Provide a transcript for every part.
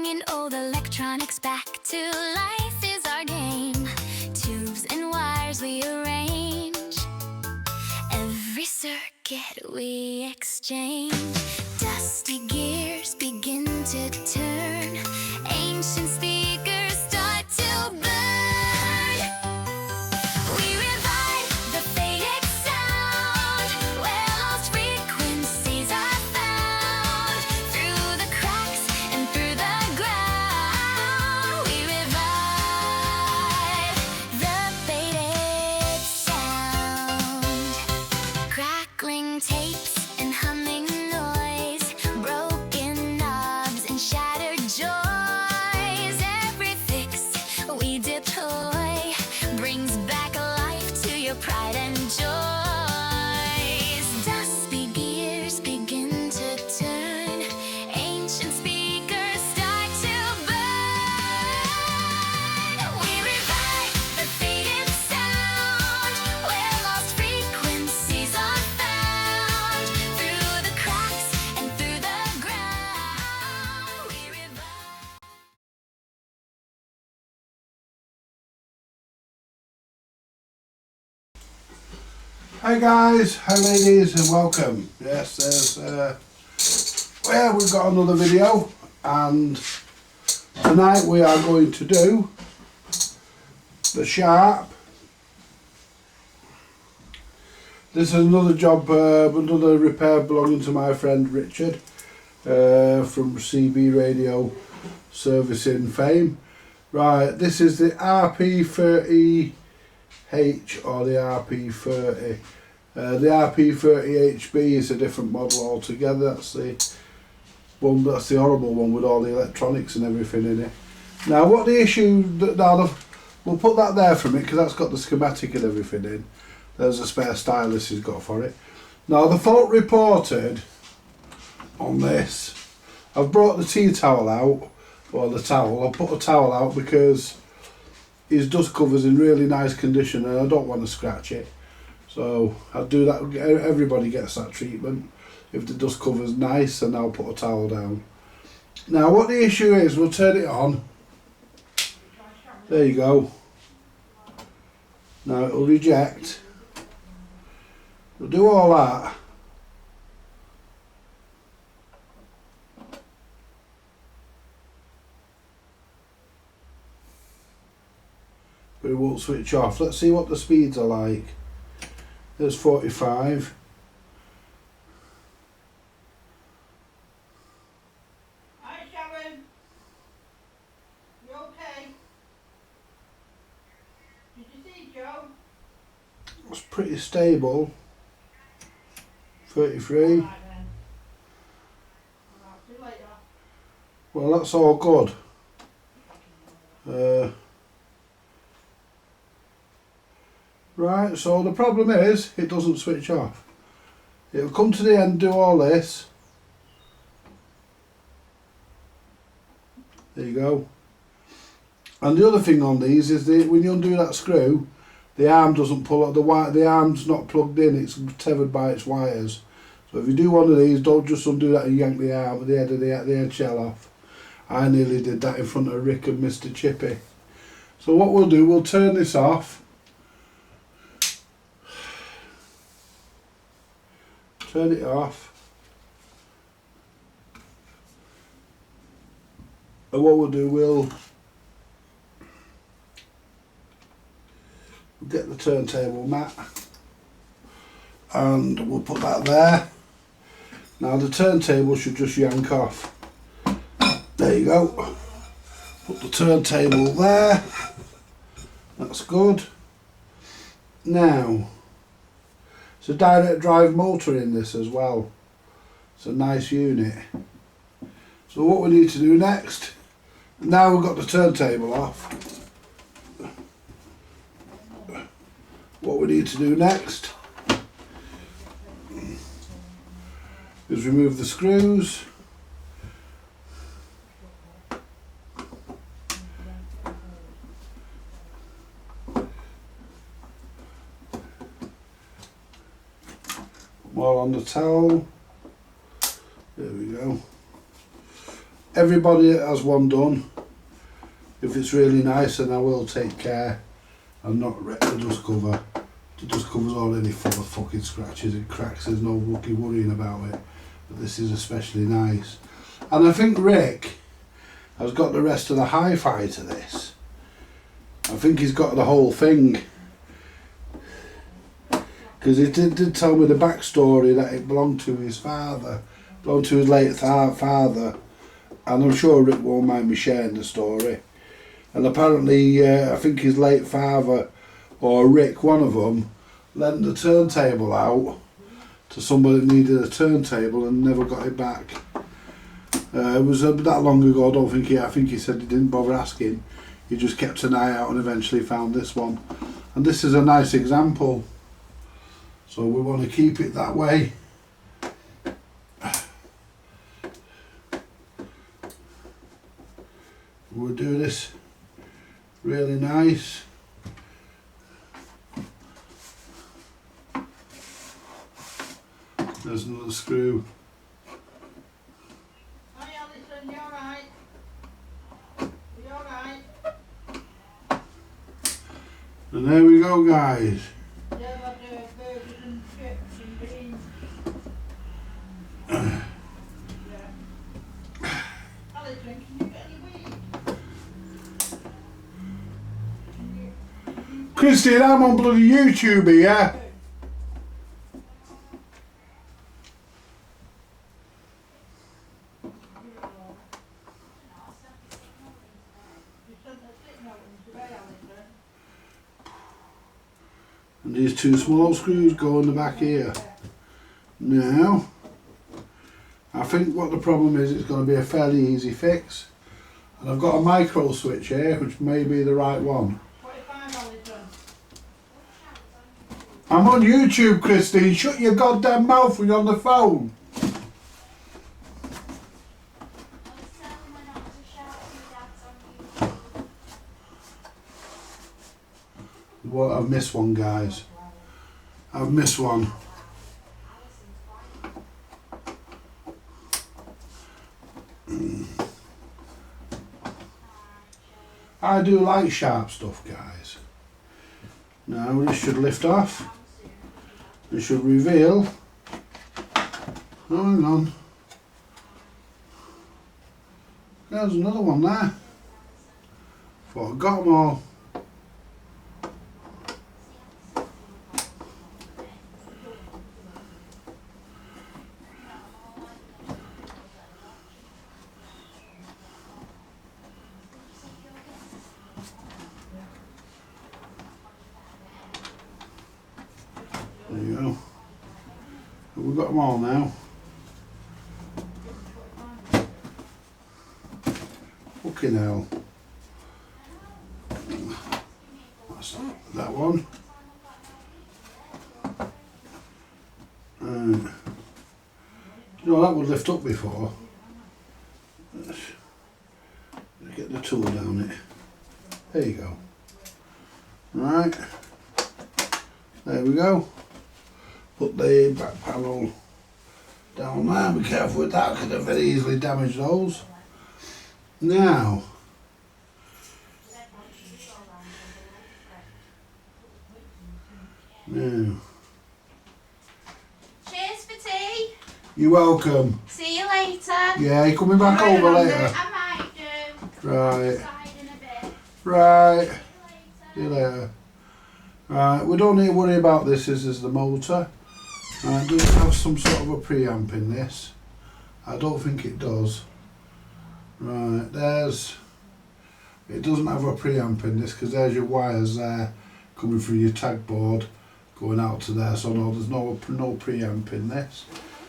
Bringing old electronics back to life is our game. Tubes and wires we arrange. Every circuit we exchange. Dusty gears begin to turn. Ancient speakers start to burn. We revive the faded sound, where lost frequencies are found. Through the cracks and through the ground, we revive the faded sound. Crackling tapes and humming noise, broken knobs and shattered joys. Every fix we deploy brings back life to your pride and joys. Dusty gears begin to turn. Ancient speakers start to burn. We revive the faded sound, where lost frequencies are found. Through the cracks and through the ground, we revive. Hi guys, hi ladies, and welcome. Yes, we've got another video, and tonight we are going to do the Sharp. This is another job, another repair belonging to my friend Richard from CB Radio Servicing fame. Right, this is the RP30H or the RP30. The RP30HB is a different model altogether. That's the one. That's the horrible one with all the electronics and everything in it. Now, what the issue? We'll put that there for me because that's got the schematic and everything in. There's a spare stylus he's got for it. Now, the fault reported on this. I've brought the tea towel out, or the towel. I'll put a towel out because his dust cover's in really nice condition and I don't want to scratch it. So I'll do that. Everybody gets that treatment. If the dust cover's nice, and I'll put a towel down. Now what the issue is, we'll turn it on. There you go. Now it'll reject. We'll do all that. But it won't switch off. Let's see what the speeds are like. There's 45. Hi Sharon, you okay? Did you see Joe? It's pretty stable. 33. Right then. I'll see you later. Well, that's all good. Right, so the problem is it doesn't switch off. It'll come to the end, do all this. There you go. And the other thing on these is that when you undo that screw, the arm doesn't pull up. The arm's not plugged in, it's tethered by its wires. So if you do one of these, don't just undo that and yank the arm at the end of the eggshell off. I nearly did that in front of Rick and Mr. Chippy. So what we'll do, we'll turn this off. Turn it off. And what we'll do, we'll get the turntable mat and we'll put that there. Now the turntable should just yank off. There you go. Put the turntable there. That's good. Now, it's a direct drive motor in this as well. It's a nice unit. So what we need to do next, now we've got the turntable off, what we need to do next is remove the screws. More on the towel. There we go. everybody that has one done, if it's really nice, then I will take care and not wreck the dust cover. The dust cover's already full of fucking scratches and cracks, there's no fucking worrying about it. But this is especially nice. And I think Rick has got the rest of the hi-fi to this. I think he's got the whole thing. Because he did tell me the backstory that it belonged to his father, belonged to his late father. And I'm sure Rick won't mind me sharing the story. And apparently, I think his late father, or Rick, one of them, lent the turntable out to somebody that needed a turntable and never got it back. It was that long ago. I think he said he didn't bother asking. He just kept an eye out and eventually found this one. And this is a nice example. So we want to keep it that way. We'll do this really nice. There's another screw. Hi Alison, you alright? You alright? And there we go, guys. Yeah, I've had burgers and chips and beans. Yeah. Alison, can you get any weed? Can you Christine, I'm on bloody YouTube here. you sent a signal today, Alison? And these two small screws go in the back here. Now, I think what the problem is, it's going to be a fairly easy fix. And I've got a micro switch here, which may be the right one. 45, Alison. I'm on YouTube, Christine. Shut your goddamn mouth when you're on the phone. Well, I've missed one, guys. I've missed one. I do like sharp stuff, guys. Now this should lift off. This should reveal. Oh, hang on. There's another one there. Thought I got them all. There you go. We've got them all now. Fucking hell. That's that one. You know, that would lift up before. Let's get the tool down it. There you go. Right. There we go. Put the back panel down there. Be careful with that, could have very easily damaged those. Now, Cheers for tea. you're welcome. See you later. Yeah, you coming back Right, over Andy. later? I might do. Right, Inside in a bit. right. See See you later. you later. Right, we don't need to worry about this. This is the motor. Does it have some sort of a preamp in this? I don't think it does. Right, it doesn't have a preamp in this because there's your wires there coming through your tag board going out to there, so no, there's no preamp in this.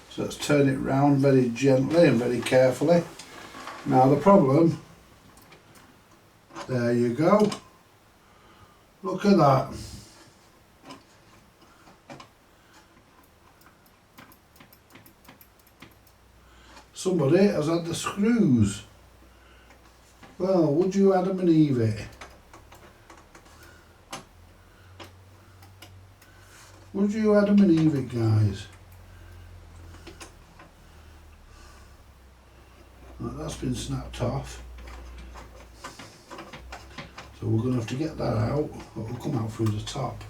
So let's turn it round very gently and very carefully. Now the problem, there you go. Look at that. Somebody has had the screws. Well, would you Adam and Eve it? Would you Adam and Eve it, guys? Like that's been snapped off. So we're going to have to get that out. It will come out through the top.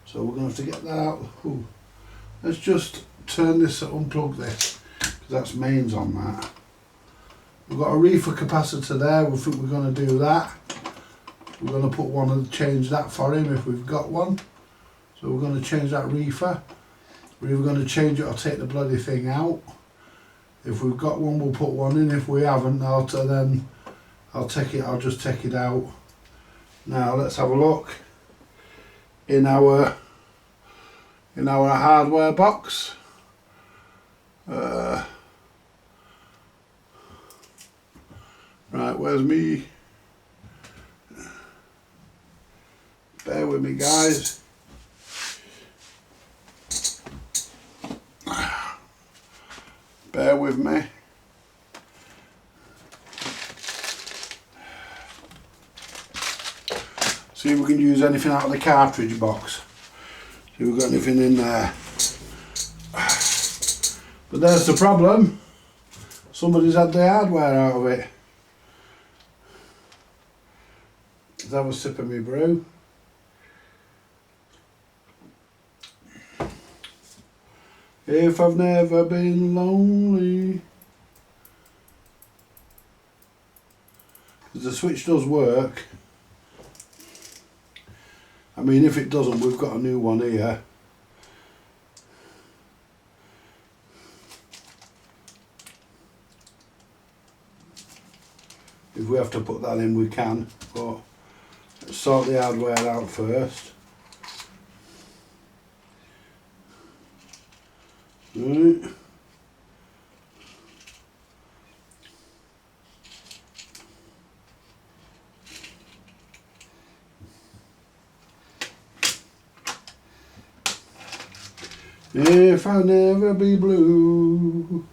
So we're going to have to get that out. Ooh. Let's just turn this, unplug this, because that's mains on that. We've got a reefer capacitor there. We think we're going to do that. We're going to put one and change that for him if we've got one. So we're going to change that reefer. We're either going to change it or take the bloody thing out. If we've got one, we'll put one in. If we haven't, I'll just take it out. Now let's have a look in our hardware box. Right, where's me? Bear with me, guys. Bear with me. See if we can use anything out of the cartridge box. See if we've got anything in there. But there's the problem. Somebody's had the hardware out of it. Let's have a sip of me brew. If I've never been lonely. Because the switch does work. I mean, if it doesn't, we've got a new one here. If we have to put that in, we can. But let's sort the hardware out first. Right. If I never be blue.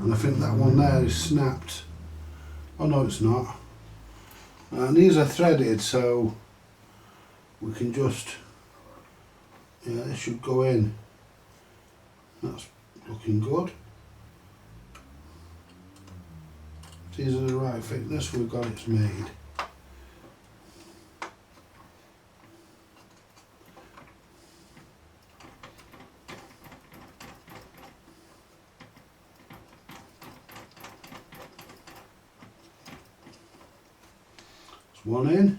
And I think that one there is snapped. Oh no, it's not. And these are threaded, so we can just, yeah, this should go in. That's looking good. These are the right thickness, we've got it made. One in.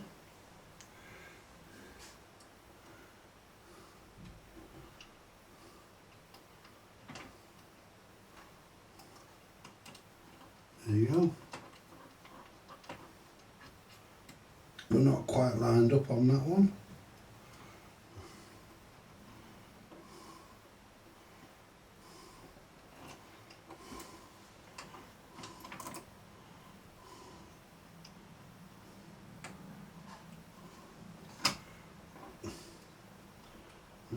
There you go. We're not quite lined up on that one.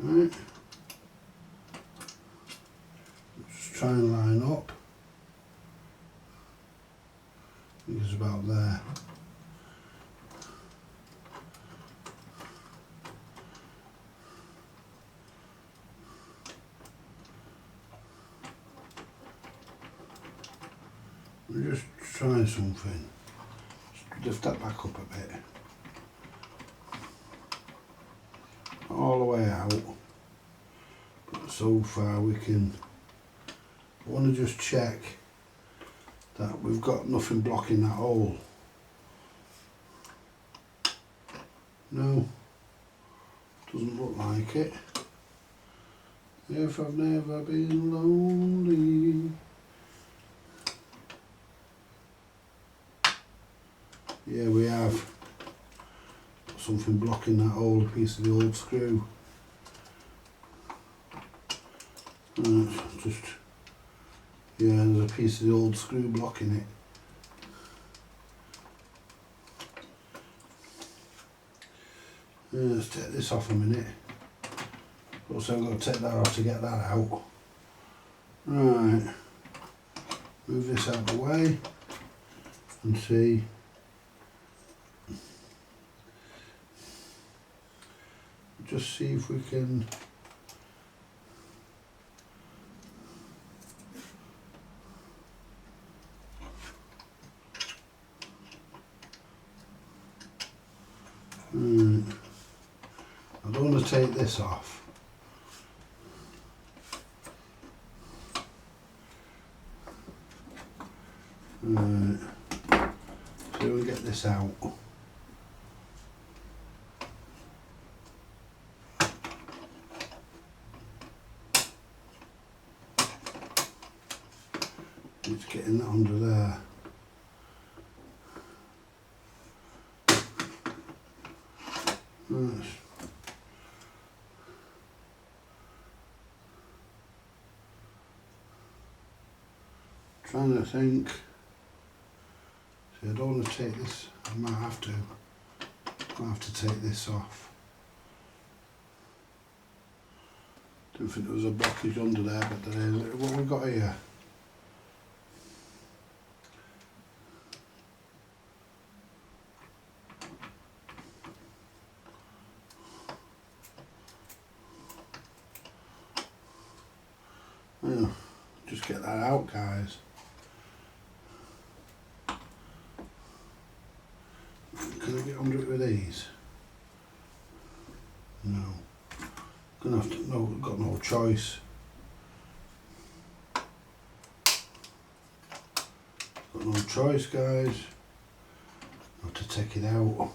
Right. Just try and line up. I think it's about there. We're just trying something. Just lift that back up a bit. All the way out. But so far we can. I want to just check that we've got nothing blocking that hole. No, doesn't look like it. If I've never been lonely. Yeah, we have something blocking that hole, a piece of the old screw. Just, yeah, there's a piece of the old screw blocking it. Let's take this off a minute. Also, I've got to take that off to get that out. Right, move this out of the way and see. Just see if we can I don't want to take this off. Right. So we'll get this out. It's getting that under there. Right. Trying to think. See, I don't want to take this. I might have to. I might have to take this off. Didn't think there was a blockage under there, but there is. What have we got here? Yeah, just get that out, guys. Can I get under it with these? No. Gonna have to. No, got no choice. Got no choice, guys. Have to take it out.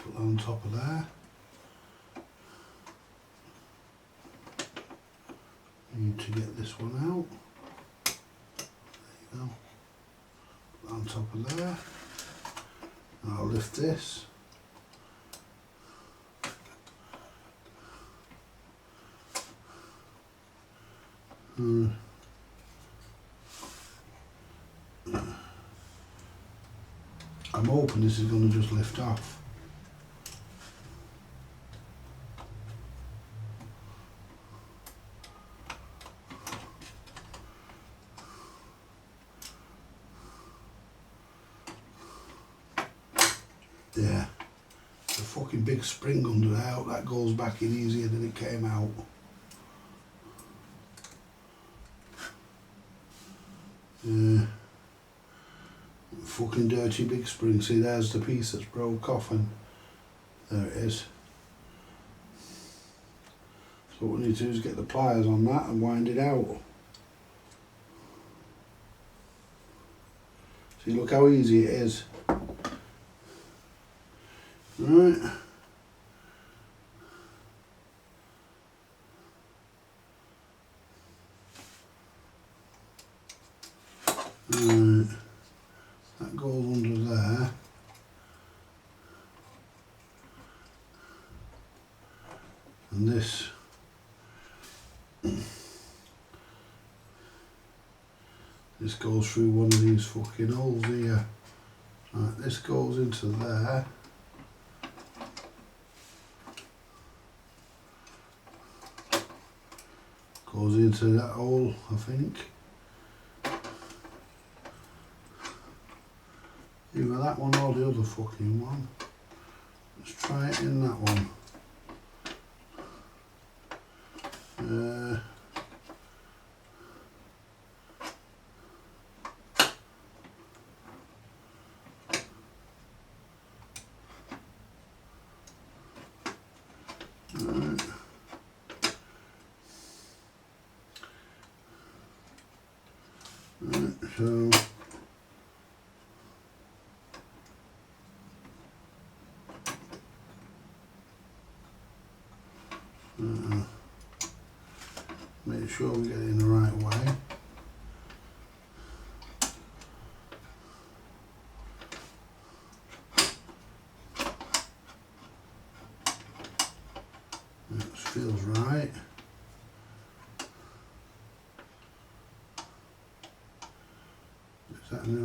Put that on top of there. Need to get this one out. There you go. Put that on top of there. And I'll lift this. I'm hoping this is going to just lift off. Yeah, the fucking big spring under there, that goes back in easier than it came out. Yeah. Fucking dirty big spring. See, there's the piece that's broke off, and there it is. So what we need to do is get the pliers on that and wind it out. See, look how easy it is. Right. Right. That goes under there. And this goes through one of these fucking holes here. Right, this goes into there. Goes into that hole, I think. Either that one or the other fucking one. Let's try it in that one. Right. Right, so make sure we get it in the right way. That feels right. Is that in the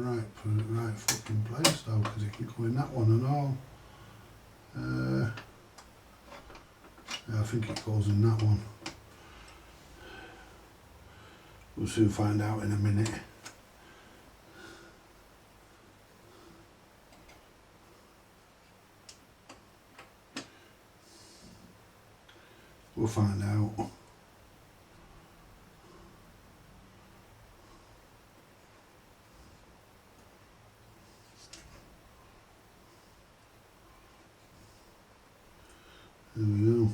right fucking place though? Because it can go in that one and all. Yeah, I think it goes in that one. We'll soon find out in a minute. We'll find out. There we go.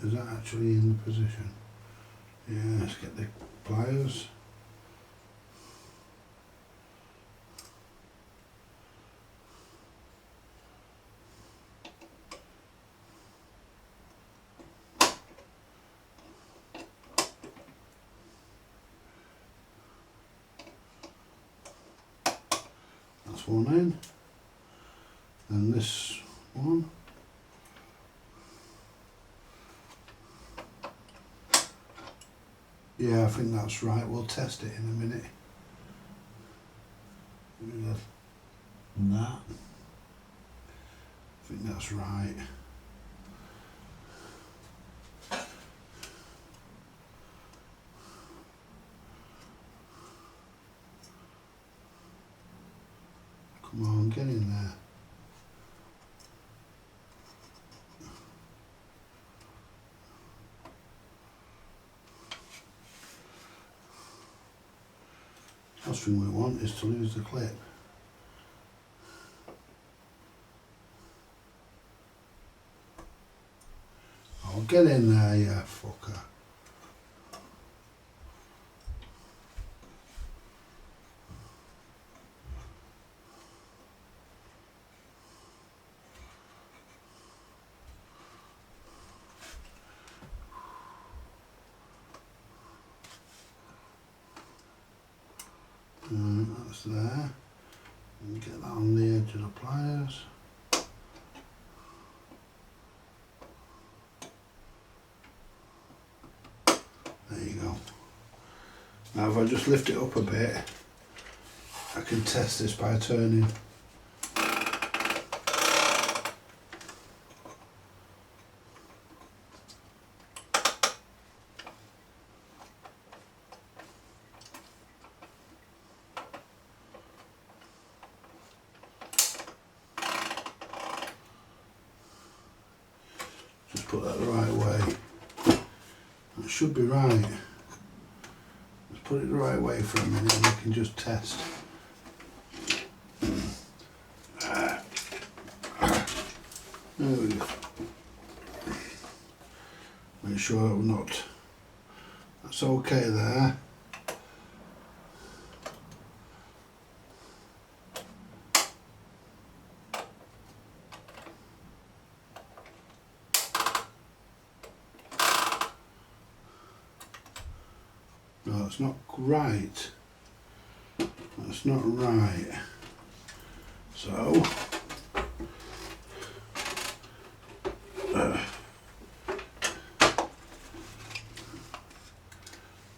Is that actually in the position? Yeah, let's get the pliers. That's one in. And this one. Yeah, I think that's right. We'll test it in a minute. With that. I think that's right. Come on, get in there. Last thing we want is to lose the clip. Oh, get in there, you fucker. That's there. And get that on the edge of the pliers. There you go. Now if I just lift it up a bit, I can test this by turning. Just put that the right way. That should be right. Let's put it the right way for a minute and we can just test. There we go. Make sure we're not. That's okay there. No, it's not right. That's not right. So,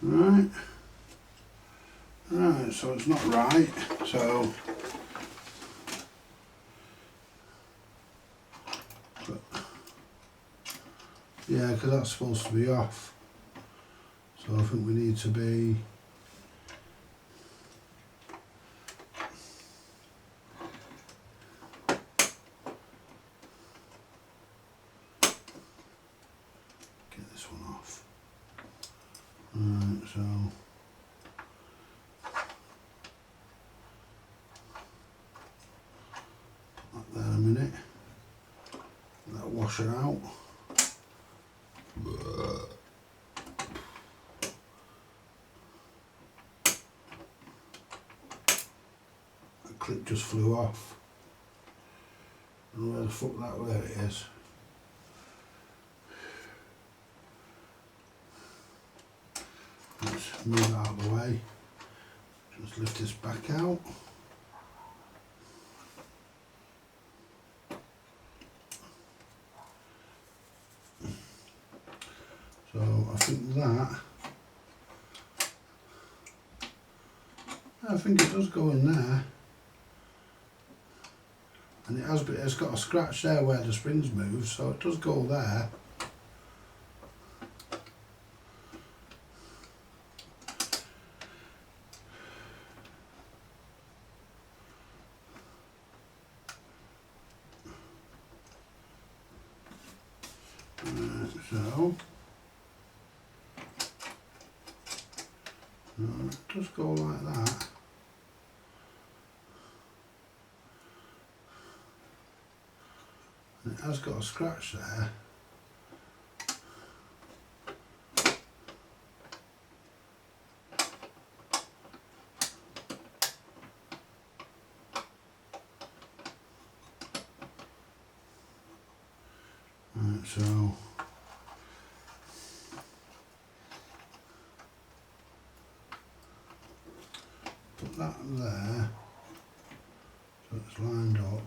right. Right, so it's not right. So, yeah, because that's supposed to be off. So I think we need to be get this one off. Right, so put that there a minute. Let that washer out. Clip just flew off. I don't know where the fuck there it is. Let's move it out of the way. Just lift this back out. So I think it does go in there. And it's got a scratch there where the springs move, so it does go there. So, just go like that. And it has got a scratch there. Right, so put that there, so it's lined up.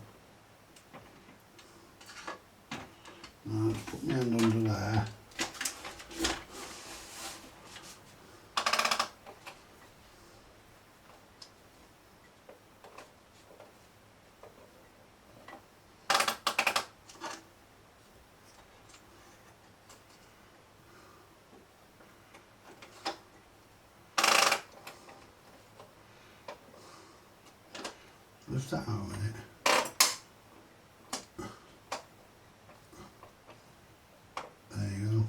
Now let's put my hand under there. Lift that out a minute. There you go.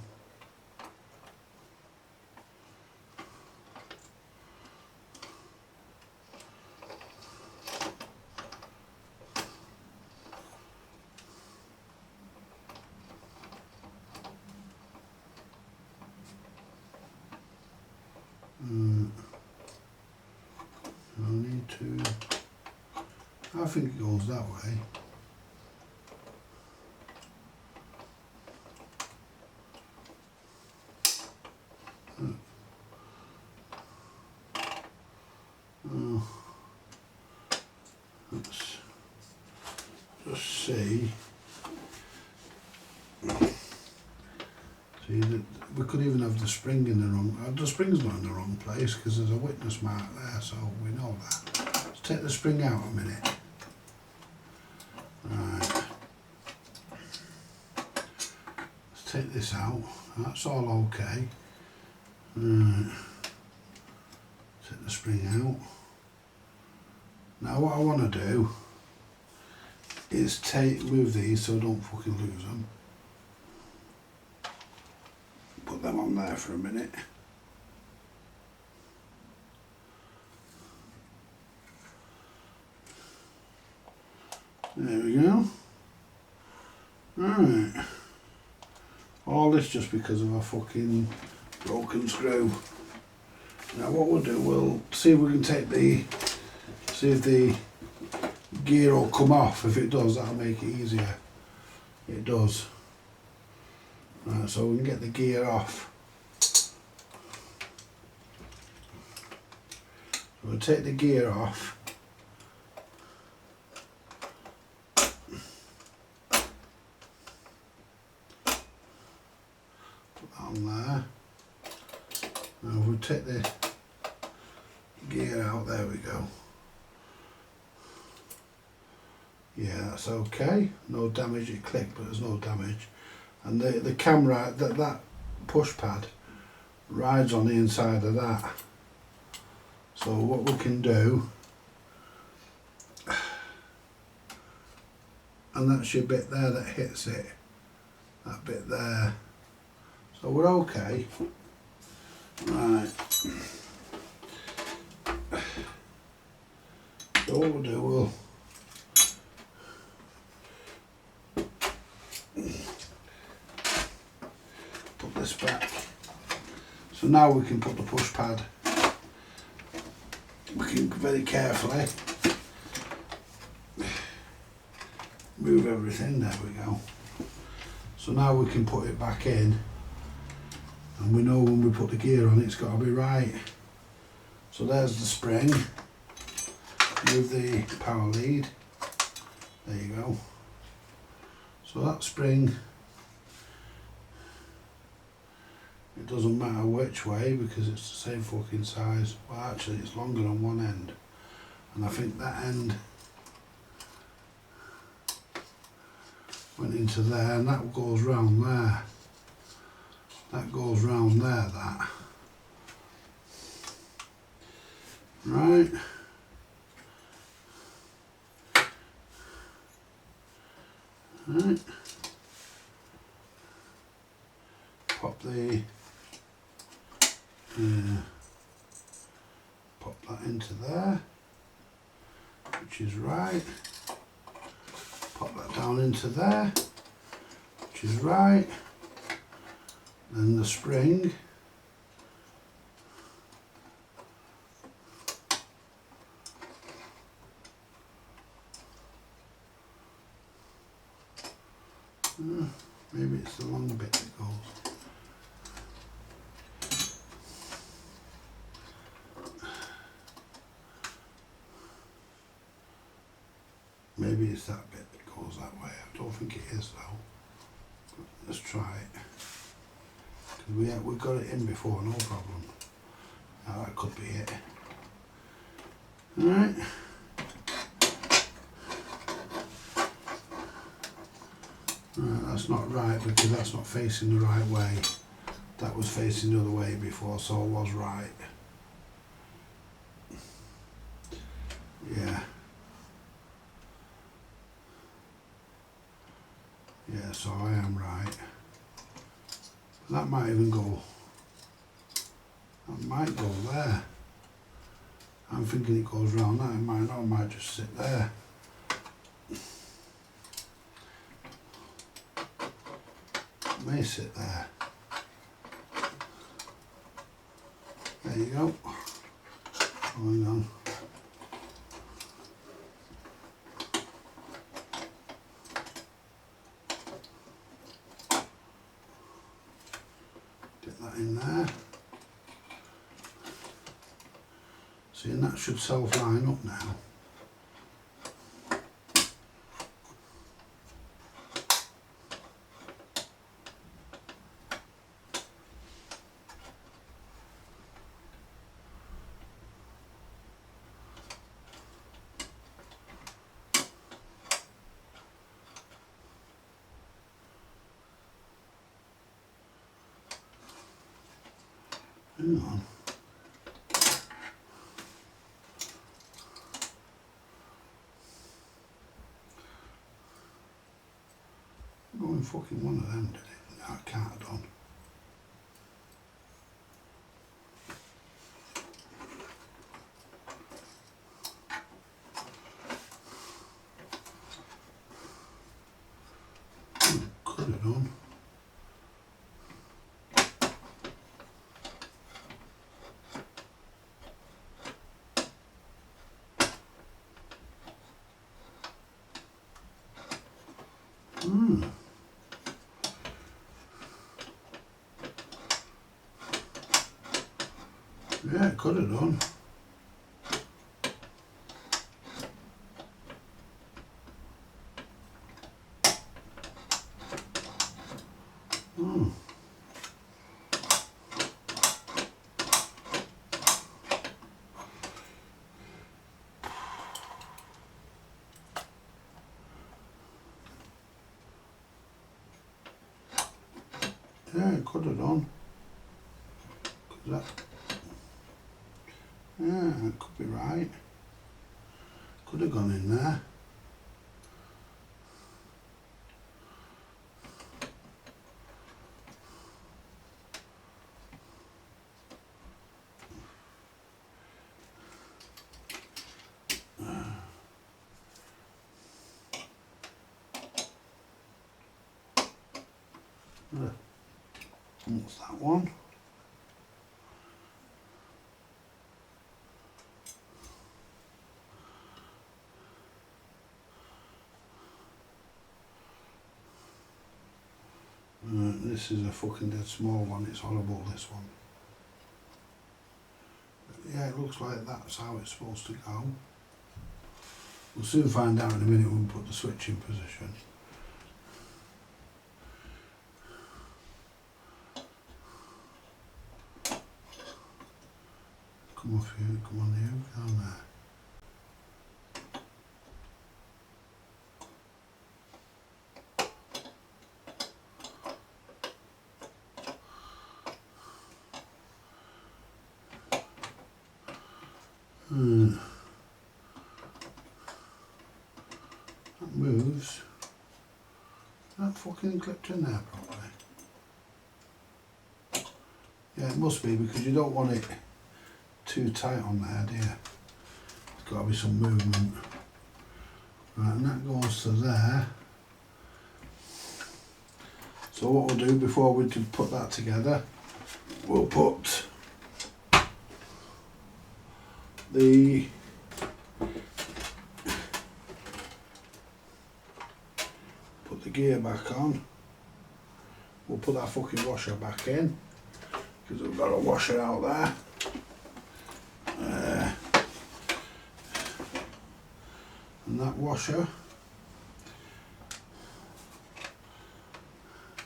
I need to. I think it goes that way. Oh, let's just see. See that we could even have the spring in the wrong. The spring's not in the wrong place because there's a witness mark there, so we know that. Let's take the spring out a minute. Right. Let's take this out. That's all okay. Right. Take the spring out. Now what I want to do is move these so I don't fucking lose them. Put them on there for a minute. There we go. Right. All this just because of a fucking broken screw. Now what we'll do, we'll see if we can see if the gear will come off. If it does, that'll make it easier. It does. Right, so we can get the gear off. So we'll take the gear off. Put that on there. Now we'll take the gear out, there we go. Yeah, that's okay. No damage, it clicked, but there's no damage. And the camera, that push pad rides on the inside of that. So what we can do, and that's your bit there that hits it, that bit there. So we're okay. Right. So what we'll do, we'll put this back. So now we can put the push pad. We can very carefully move everything. There we go. So now we can put it back in, and we know when we put the gear on, it's got to be right. So there's the spring. Move the power lead. There you go. So that spring, it doesn't matter which way because it's the same fucking size. Well, actually it's longer on one end, and I think that end went into there, and that goes round there. That goes round there, that. Right. Right. pop that into there, which is right. Pop that down into there, which is right. Then the spring. Maybe it's the long bit that goes. Maybe it's that bit that goes that way. I don't think it is though. Let's try it. Because we got it in before, no problem. Now that could be it. Alright. That's not right because that's not facing the right way. That was facing the other way before, so it was right. Yeah. Yeah, so I am right. That might even go. That might go there. I'm thinking it goes round that. It might not. It might just sit there. It may sit there. There you go. Going on. Get that in there. See, and that should self-line up now. Hang on. Going fucking one of them did it. No, I can't have done. Could have done. Yeah, it could have done. Yeah, it could have done. 'Cause that. Yeah, it could be right. Could have gone in there. What's that one? This is a fucking dead small one. It's horrible, this one. But yeah, it looks like that's how it's supposed to go. We'll soon find out in a minute when we put the switch in position. Come off you, come on you, down there. That moves. That fucking clipped in there properly. Yeah, it must be because you don't want it too tight on there, do you? There's got to be some movement. Right, and that goes to there. So what we'll do before we do put that together, we'll put the gear back on. We'll put that fucking washer back in because we've got a washer out there. And that washer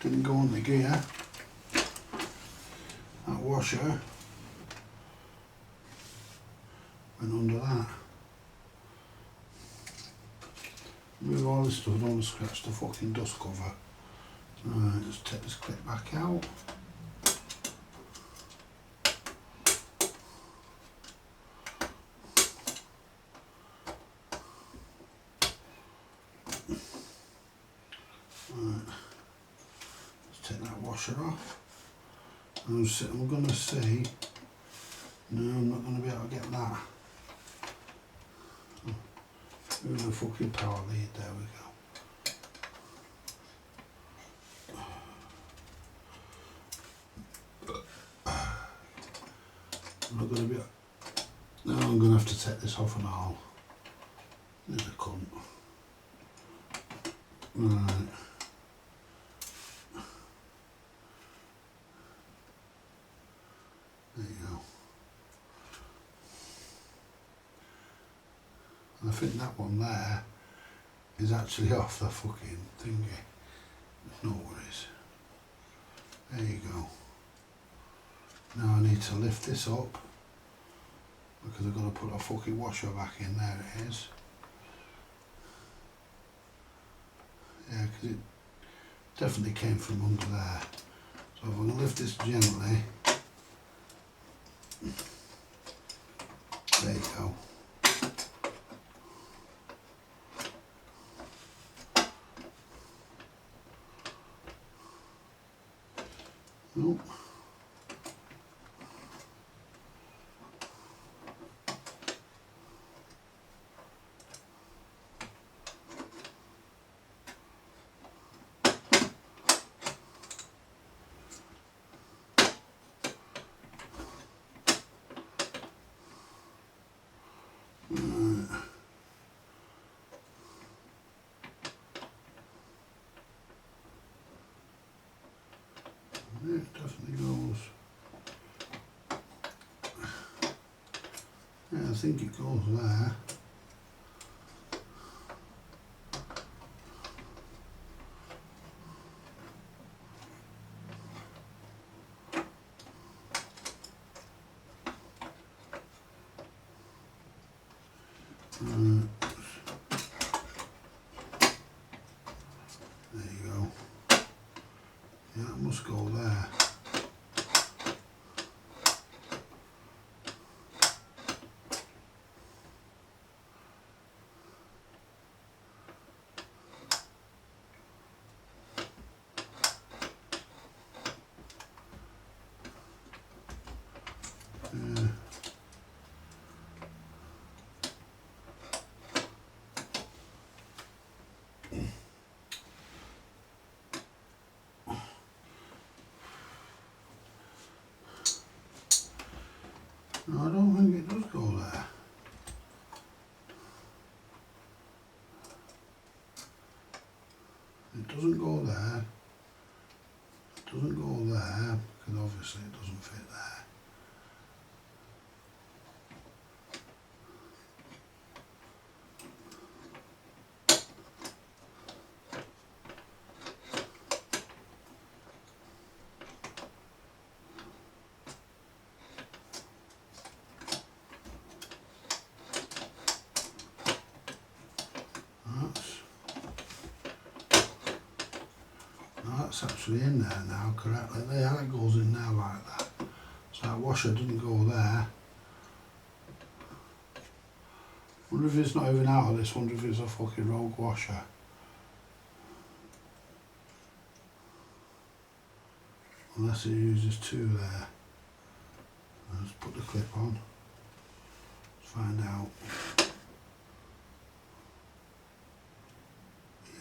didn't go on the gear. That washer went under that. Move all this stuff, don't scratch the fucking dust cover. Right, let's take this clip back out. Right, let's take that washer off. I'm going to see. No, I'm not going to be able to get that. Move the fucking power lead, there we go. I'm not going to be. No, I'm going to have to take this off and all. There's a cunt. Right. There you go. And I think that one there is actually off the fucking thingy. No worries. There you go. Now I need to lift this up because I've got to put a fucking washer back in. There it is. Yeah, because it definitely came from under there. So if I'm going to lift this gently. There you go. Oh. It definitely goes. Yeah, I think it goes there. There you go. Yeah, it must go there. Yeah. No, I don't think it does go there. It doesn't go there. It doesn't go there because obviously it doesn't fit there. That's actually in there now correctly. There, that goes in there like that. So that washer doesn't go there. Wonder if it's not even out of this. Wonder if it's a fucking rogue washer. Unless it uses two there. clip on. Let's find out.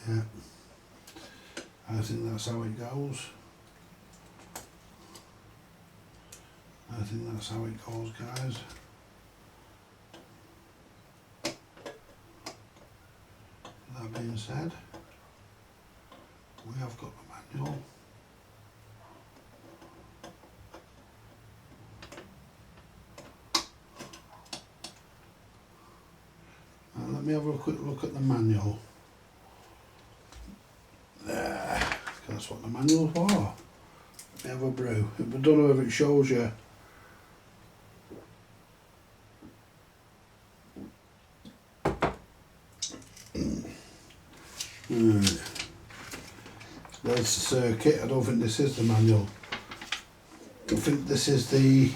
Yeah, I think that's how it goes. I think that's how it goes, guys. That being said, we have got the manual. And let me have a quick look at the manual. There, that's what the manual's for. Let me have a brew. I don't know if it shows you. Right. There's the circuit. I don't think this is the manual. I think this is the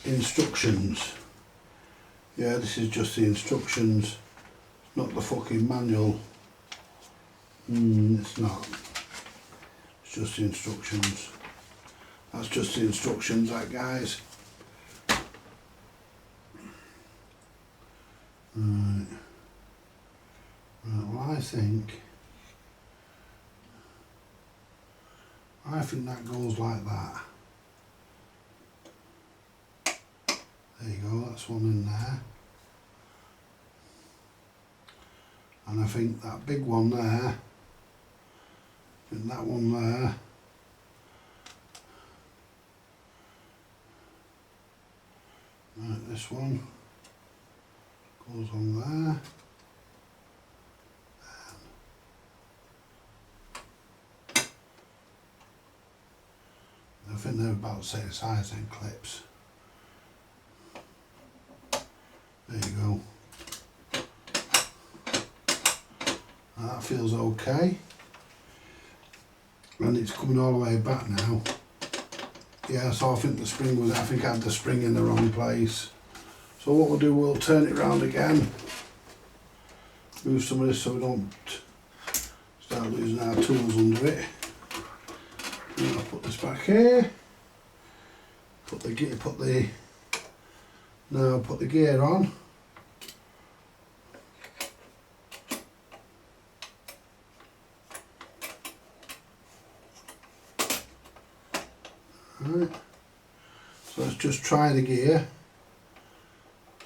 instructions. Yeah, this is just the instructions, not the fucking manual. It's not. It's just the instructions. That's just the instructions, that, guys. Right. Right, well, I think that goes like that. There you go, that's one in there. And I think that big one there, and that one there, right, this one goes on there. I think they're about the same size in clips. There you go. Now that feels okay. And it's coming all the way back now. Yeah, so I think the spring was, I think I had the spring in the wrong place. So what we'll do, we'll turn it round again. Move some of this so we don't start losing our tools under it. And I'll put this back here. Put the gear on. Right. So let's just try the gear.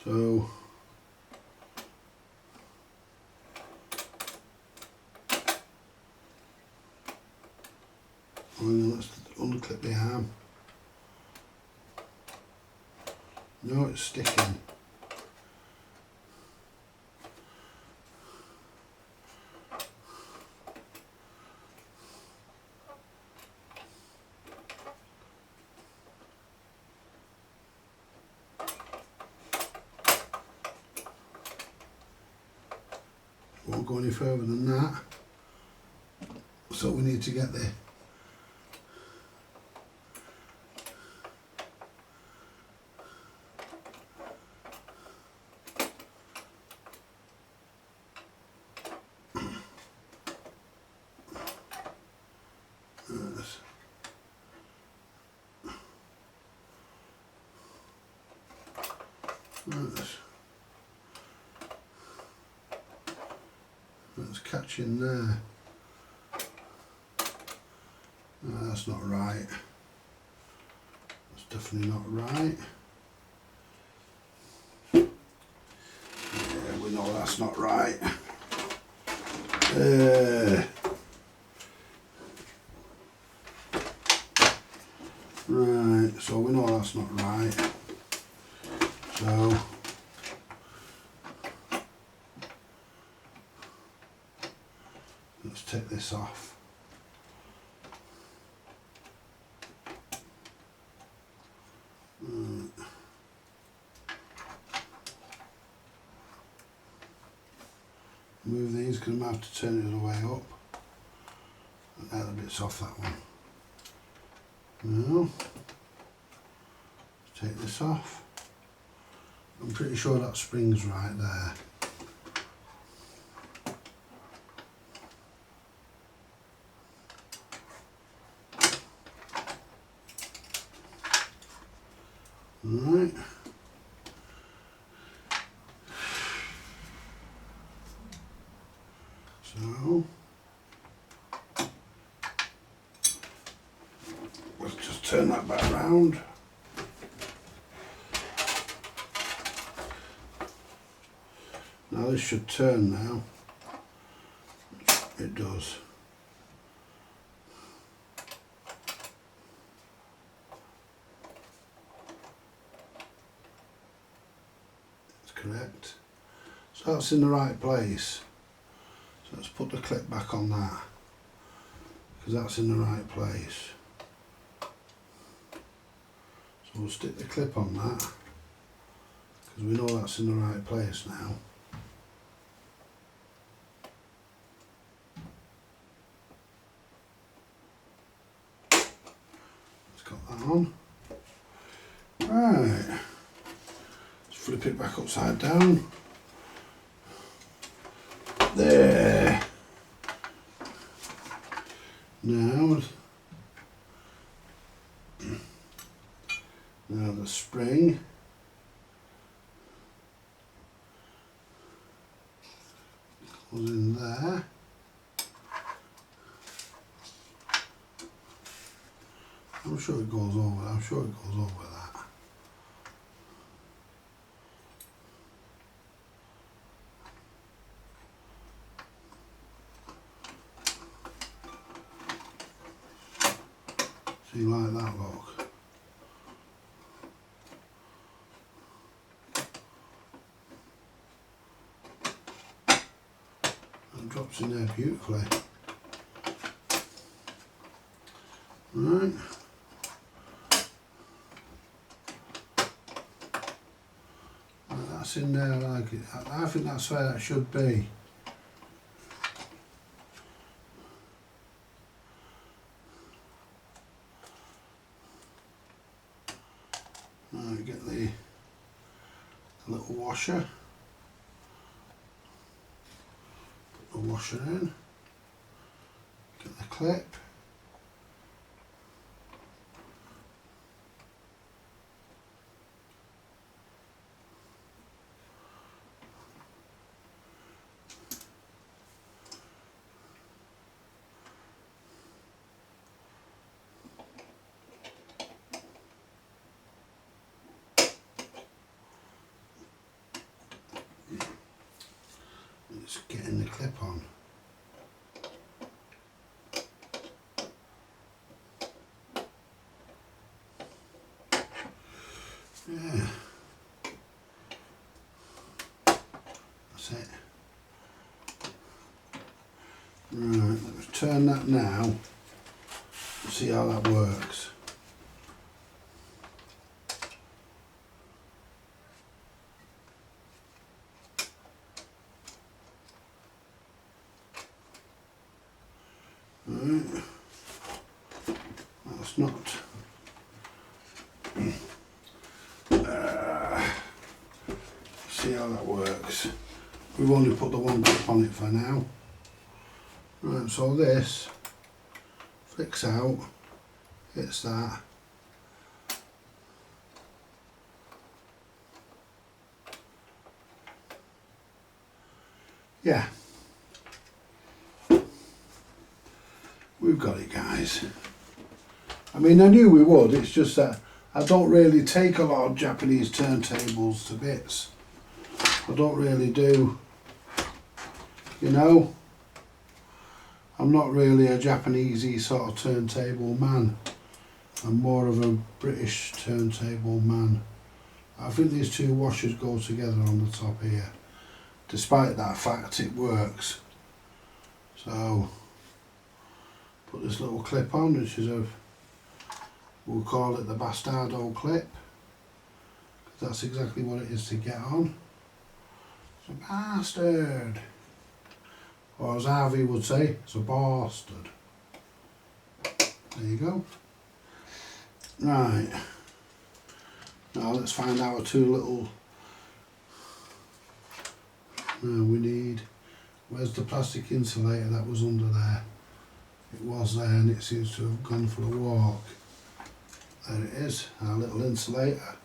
So and then let's unclip the arm. No, it's sticking. Won't go any further than that. So we need to get the Let's catch in there. No, that's not right. That's definitely not right. Yeah, we know that's not right. Right, so we know that's not right. So let's take this off. Move these because I'm going to have to turn it all the way up. And now the bit's off that one. Now, take this off. I'm pretty sure that spring's right there. Right. So let's just turn that back round. Now this should turn now. It does. That's correct. So that's in the right place. So let's put the clip back on that, because that's in the right place. So we'll stick the clip on that, because we know that's in the right place now. Let's got that on. Right. Let's flip it back upside down. There. Now the spring. Goes in there. I'm sure it goes over. I'm sure it goes over that. See, like that, look. That drops in there beautifully. Right. That's in there like it. I think that's where that should be. Right, get the little washer. Put the washer in. Get the clip. Just getting the clip on. Yeah. That's it. Right, let's turn that now and see how that works. Right. That's not. See how that works. We've only put the one clip on it for now. Right, so this flicks out, hits that. Yeah. We've got it, guys. I mean, I knew we would, it's just that I don't really take a lot of Japanese turntables to bits. I don't really do. You know? I'm not really a Japanesey sort of turntable man. I'm more of a British turntable man. I think these two washers go together on the top here. Despite that fact, it works. So, put this little clip on, which is we'll call it the Bastardo clip. That's exactly what it is to get on. It's a bastard. Or as Harvey would say, it's a bastard. There you go. Right. Now let's find our two little... Now we need... Where's the plastic insulator that was under there? It was there and it seems to have gone for a walk. There it is, our little insulator.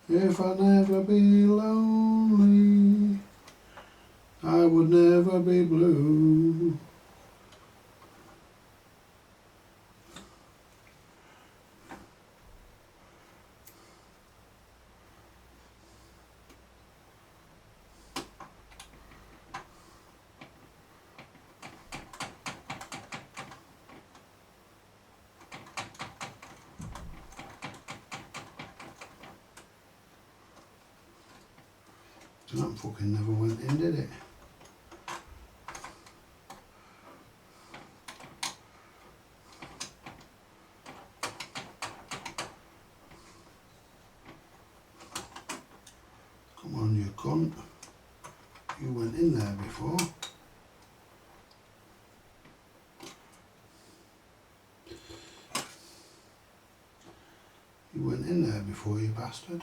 If I never be lonely, I would never be blue. That fucking never went in, did it? Come on, you cunt. You went in there before. You went in there before, you bastard.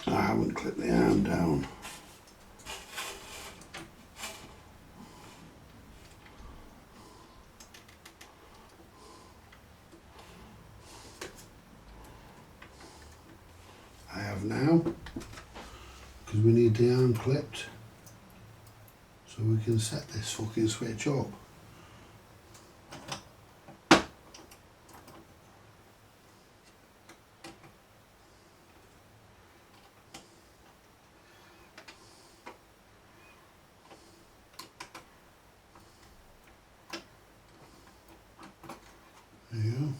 I haven't clipped the arm down. I have now, because we need the arm clipped so we can set this fucking switch up. There you go.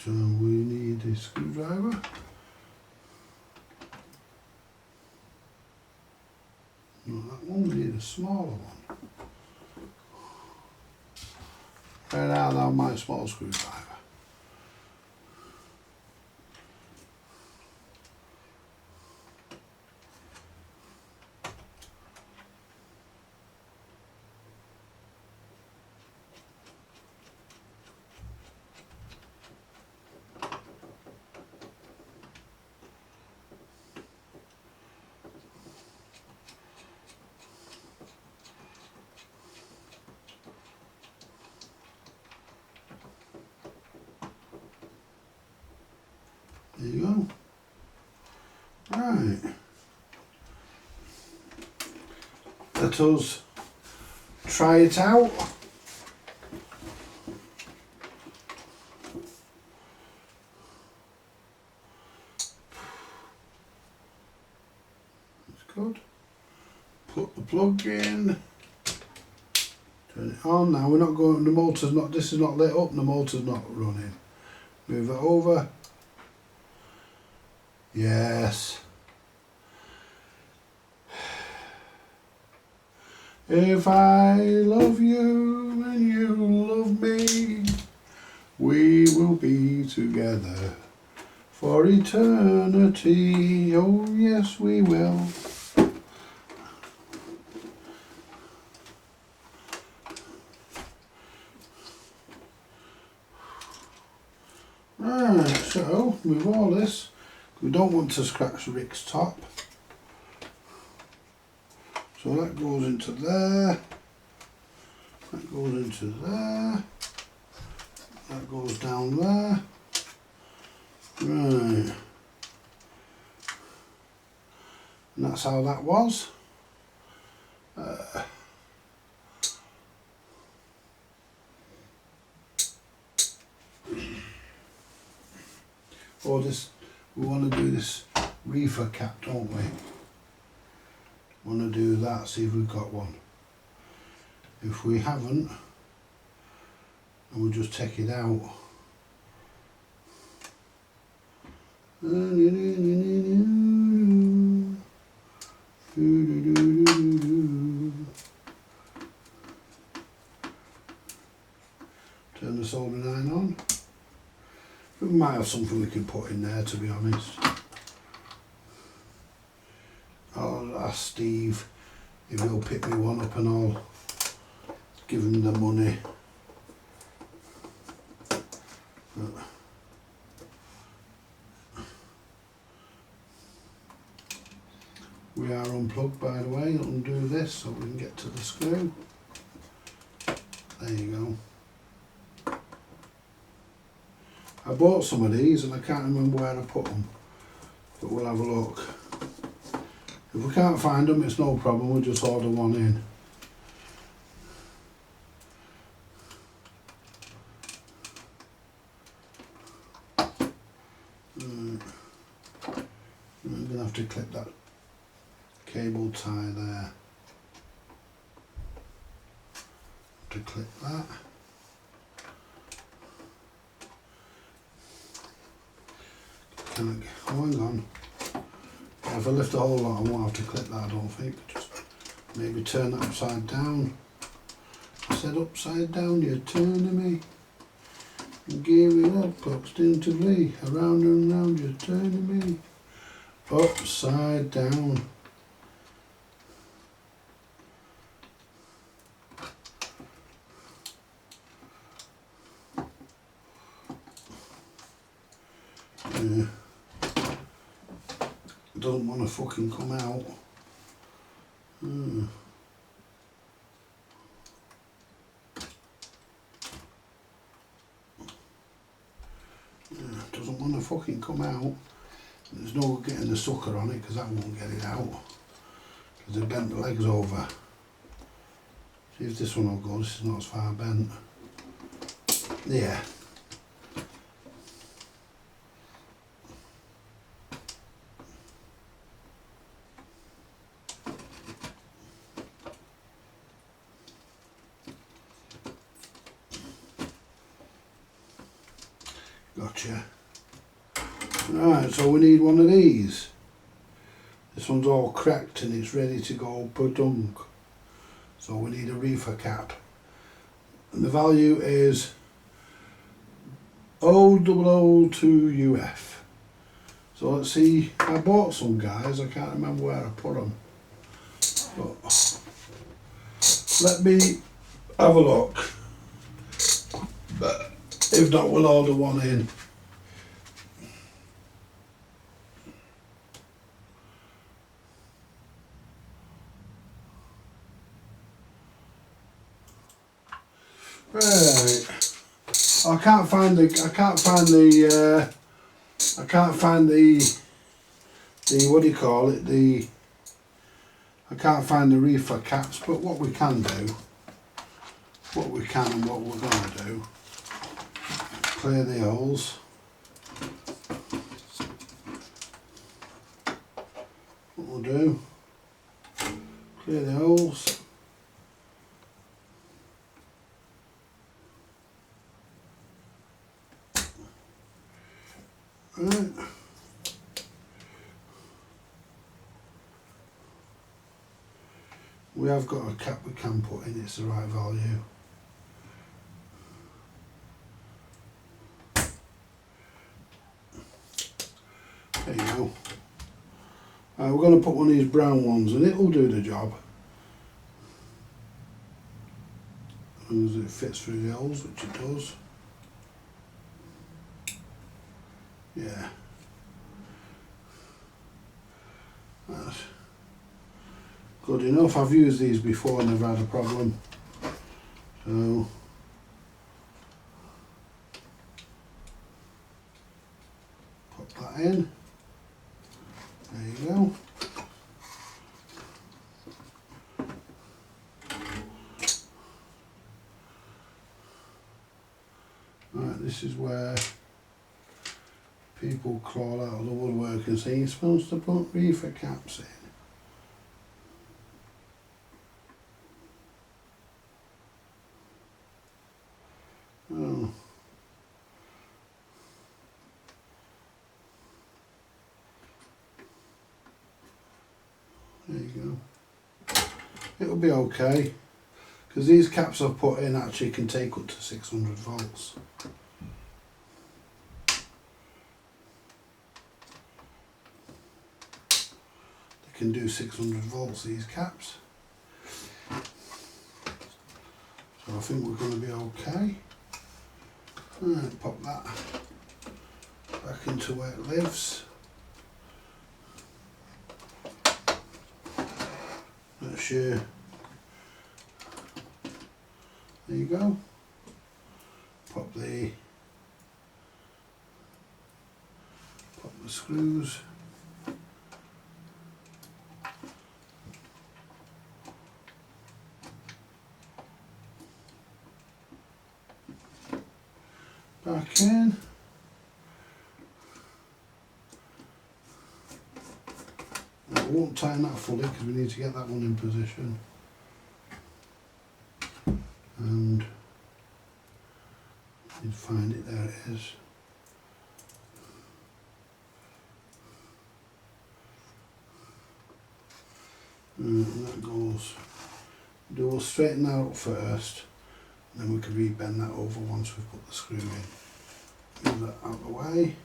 So we need a screwdriver. No, that one, we need a smaller one. Where are now my small screwdriver? There you go. Right. Let us try it out. That's good. Put the plug in. Turn it on. Now we're not going, the motor's not, this is not lit up, the motor's not running. Move it over. Yes. If I love you and you love me, we will be together for eternity. Oh yes, we will. Right, so with all this, we don't want to scratch Rick's top. So that goes into there, that goes into there, that goes down there. Right. And that's how that was. Or this, we want to do this reefer cap, don't we? Want to do that, see if we've got one. If we haven't, then we'll just take it out. Turn the soldering iron on. We might have something we can put in there, to be honest. I'll ask Steve if he'll pick me one up and I'll give him the money. We are unplugged, by the way. I'll undo this so we can get to the screw. There you go. I bought some of these and I can't remember where I put them, but we'll have a look. If we can't find them, it's no problem, we'll just order one in. I'm going to have to clip that cable tie there. To clip that. Can I, oh, hang on. If I lift the whole lot, I won't have to clip that, I don't think. Just maybe turn that upside down. I said upside down, you're turning me. Gearing up, instinctively. Around and round, you're turning me. Upside down. Yeah. Doesn't want to fucking come out. Doesn't want to fucking come out. There's no getting the sucker on it because that won't get it out. Because they bent the legs over. See if this one will go. This is not as far bent. Yeah. Gotcha. Right, so we need one of these. This one's all cracked and it's ready to go podunk. So we need a reefer cap. And the value is 0002UF. So let's see, I bought some, guys, I can't remember where I put them. But let me have a look. But if not, we'll order one in. Right. I can't find the what do you call it? I can't find the reefer caps, but what we can do, what we're gonna do, clear the holes. What we'll do, clear the holes. Right. We have got a cap we can put in, it's the right value. There you go. We're going to put one of these brown ones and it'll do the job. As long as it fits through the holes, which it does. Yeah. That's good enough. I've used these before and never had a problem. So put that in. There you go. Right, this is where people crawl out of the woodwork and say you're supposed to put reefer caps in. Oh. There you go. It'll be okay. Because these caps I've put in actually can take up to 600 volts. They can do 600 volts, these caps. So I think we're going to be okay. Right, pop that back into where it lives. That's your, there you go. Pop the screws. Back in. Now, we won't tighten that fully because we need to get that one in position. And you find it, there it is. And that goes, we'll straighten that out first, and then we can rebend that over once we've put the screw in. Move that out of the way.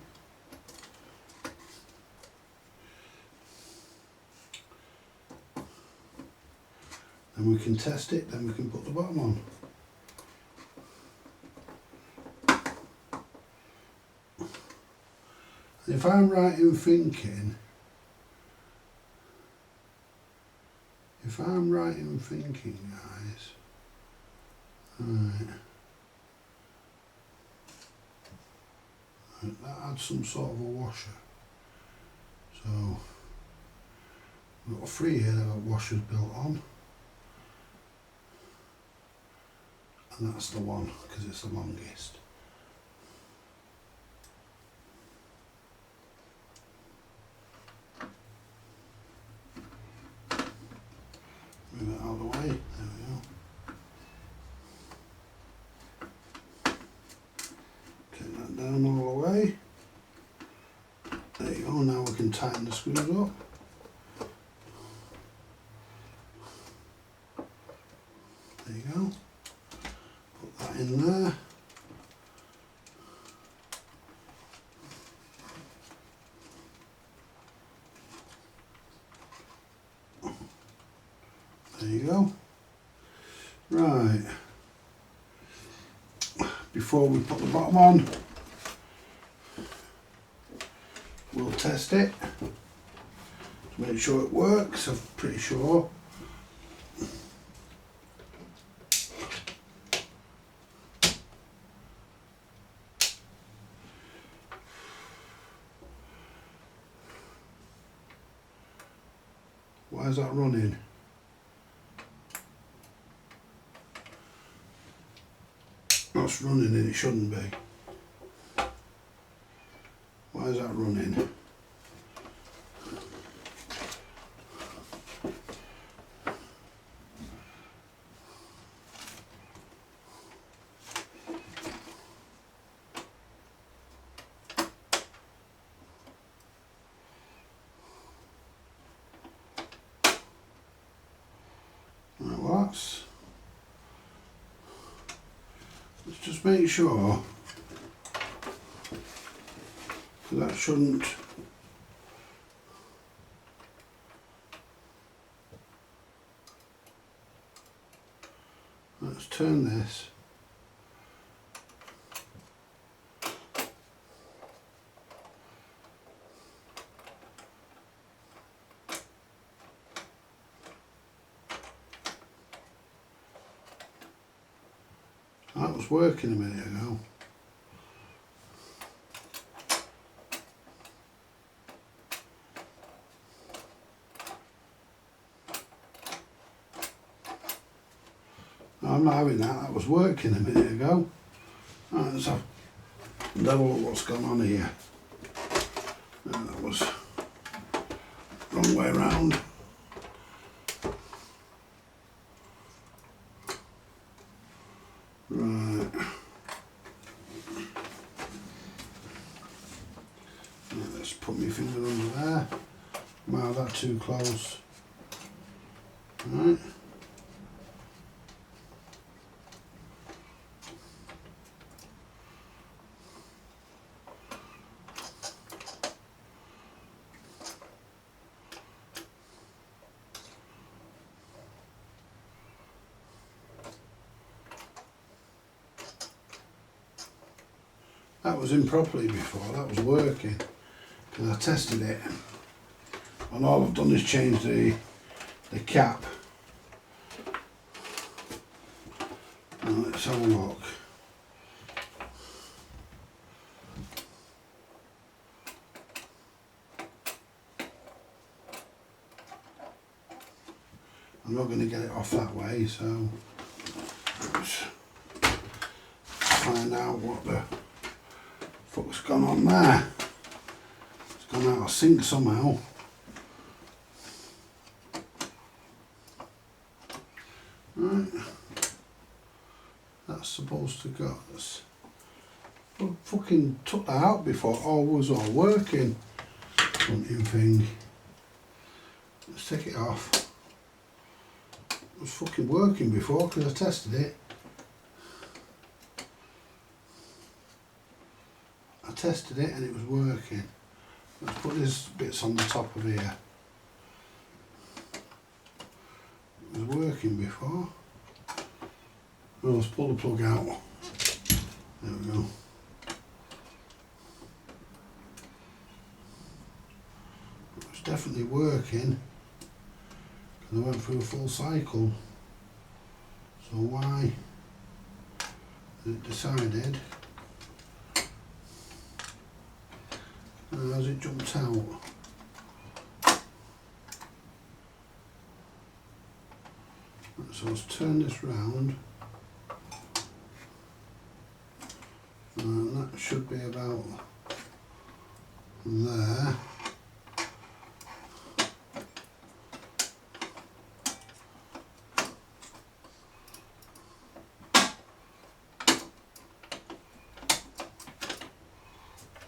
Then we can test it, then we can put the bottom on. And if I'm right in thinking, guys, right, that adds some sort of a washer. So we've got 3 here that have washers built on, and that's the one because it's the longest. Move it out of the way, there we go. Take that down all the way. There you go, now we can tighten the screws up. There you go. Put that in there. There you go. Right. Before we put the bottom on, we'll test it to make sure it works. I'm pretty sure. Why is that running? That's running and it shouldn't be. Why is that running? Right, well let's just make sure, because that shouldn't. Let's turn this. That was working a minute ago. No, I'm not having that. That was working a minute ago. Right, let's have a look what's gone on here. No, that was wrong way around. Right. Let's put my finger under there. Might have that too close. Right. That was in properly before, that was working. Because I tested it. And all I've done is change the cap. Now let's have a look. I'm not going to get it off that way, so let's find out what the fuck's gone on there. It's gone out of sync somehow. Right, that's supposed to go. I fucking took that out before. All was all working. Bunting thing. Let's take it off. It was fucking working before because I tested it. I tested it and it was working. Let's put these bits on the top of here. It was working before. Well, let's pull the plug out. There we go. It's definitely working. I went through a full cycle. So why it decided as it jumped out? So let's turn this round. And that should be about there.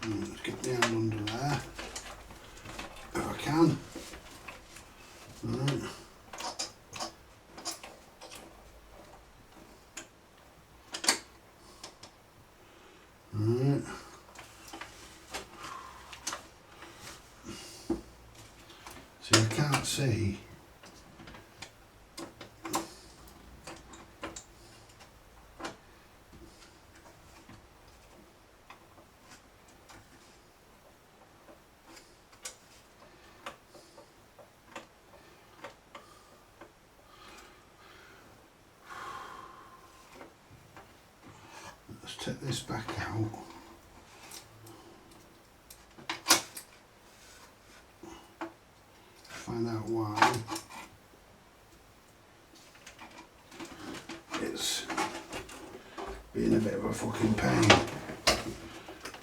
Let's get the hand under there, if I can. Right. Right. See, I can't see. Let's take this back out. Find out why it's being a bit of a fucking pain.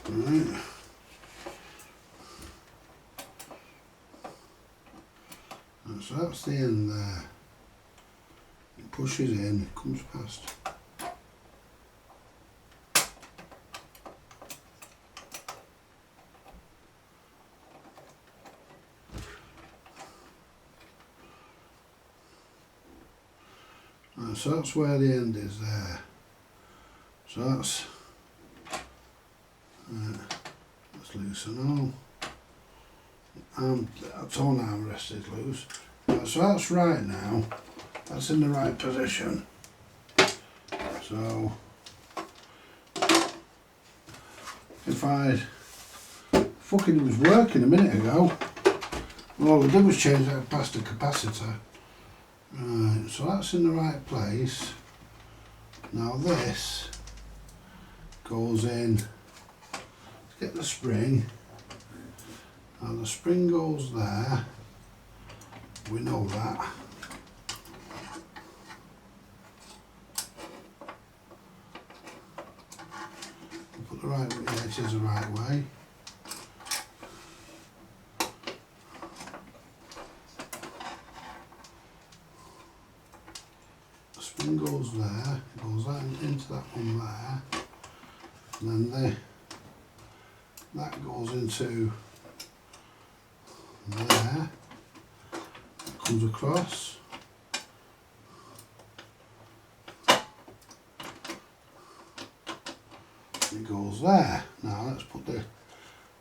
Right. And so that's the end there. It pushes in, it comes past. So that's where the end is there. So that's loosen all. That torn armrest is loose. So that's right now. That's in the right position. So if I fucking was working a minute ago, all I did was change that past the capacitor. Right, so that's in the right place. Now this goes in to get the spring. Now the spring goes there. We know that. Put the right, yeah, it is the right way. Goes there, goes that into that one there, and then that goes into there, comes across, it goes there. Now let's put the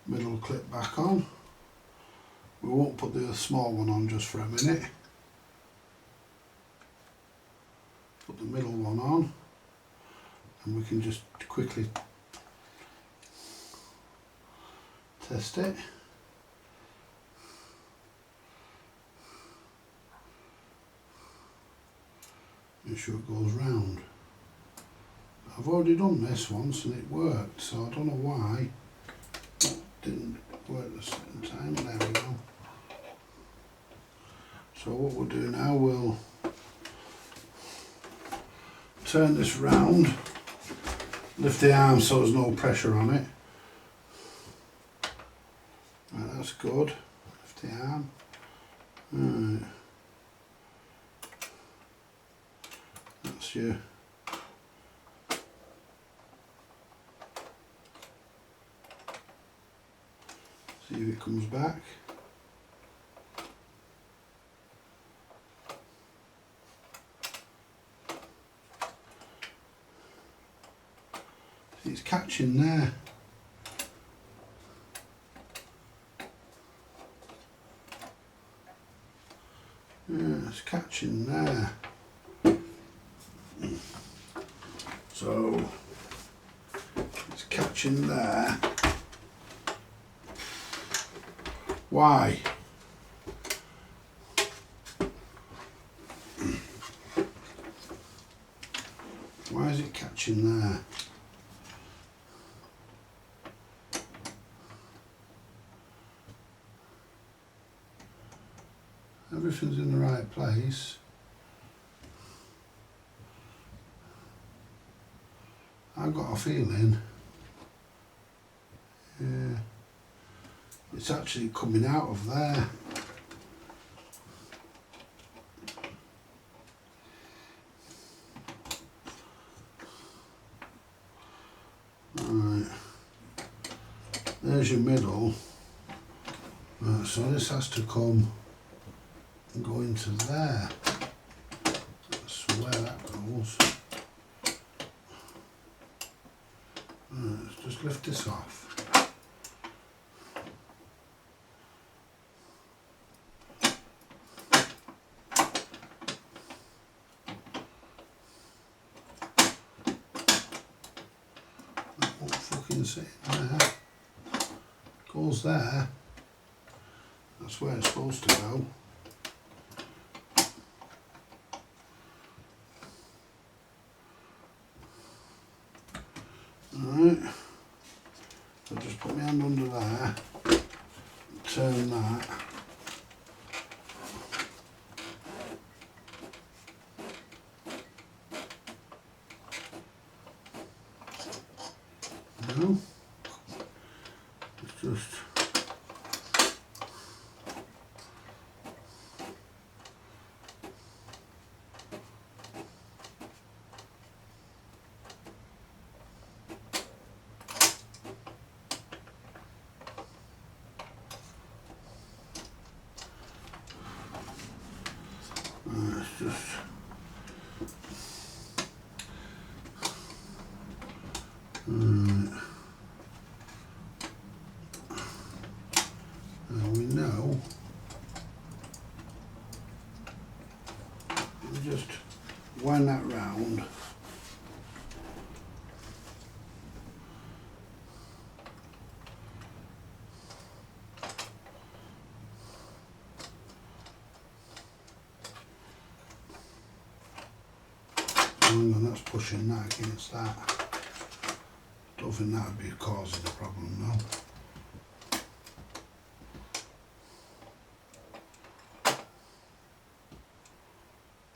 middle clip back on. We won't put the small one on just for a minute. Put the middle one on and we can just quickly Test it. Make sure it goes round. I've already done this once and it worked, so I don't know why it didn't work at the second time. There we go. So what we'll do now, we'll turn this round, lift the arm so there's no pressure on it. Right, that's good. Lift the arm. Right. That's your see if it comes back. See, it's catching there. Yeah, it's catching there. So it's catching there. Why? Why is it catching there? Everything's in the right place. I've got a feeling it's actually coming out of there. Right, there's your middle. Right, so this has to come and go into there. That's where that goes. Right, let's just lift this off. That won't fucking sit in there. Goes there. That's where it's supposed to go. Alright, so just put my hand under there, turn that. No, it's just right. Now we know. We just wind that round. Hang on, that's pushing that against that. Don't think that would be causing the problem, no.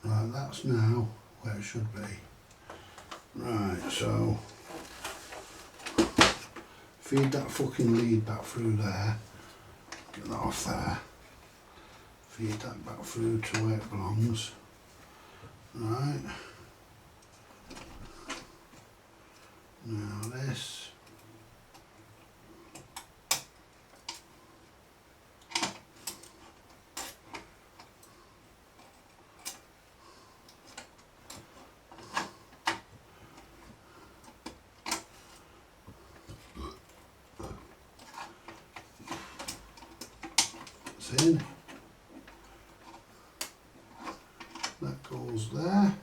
Right, that's now where it should be. Right, so feed that fucking lead back through there. Get that off there. Feed that back through to where it belongs. Right. Now this. It's in. That goes there.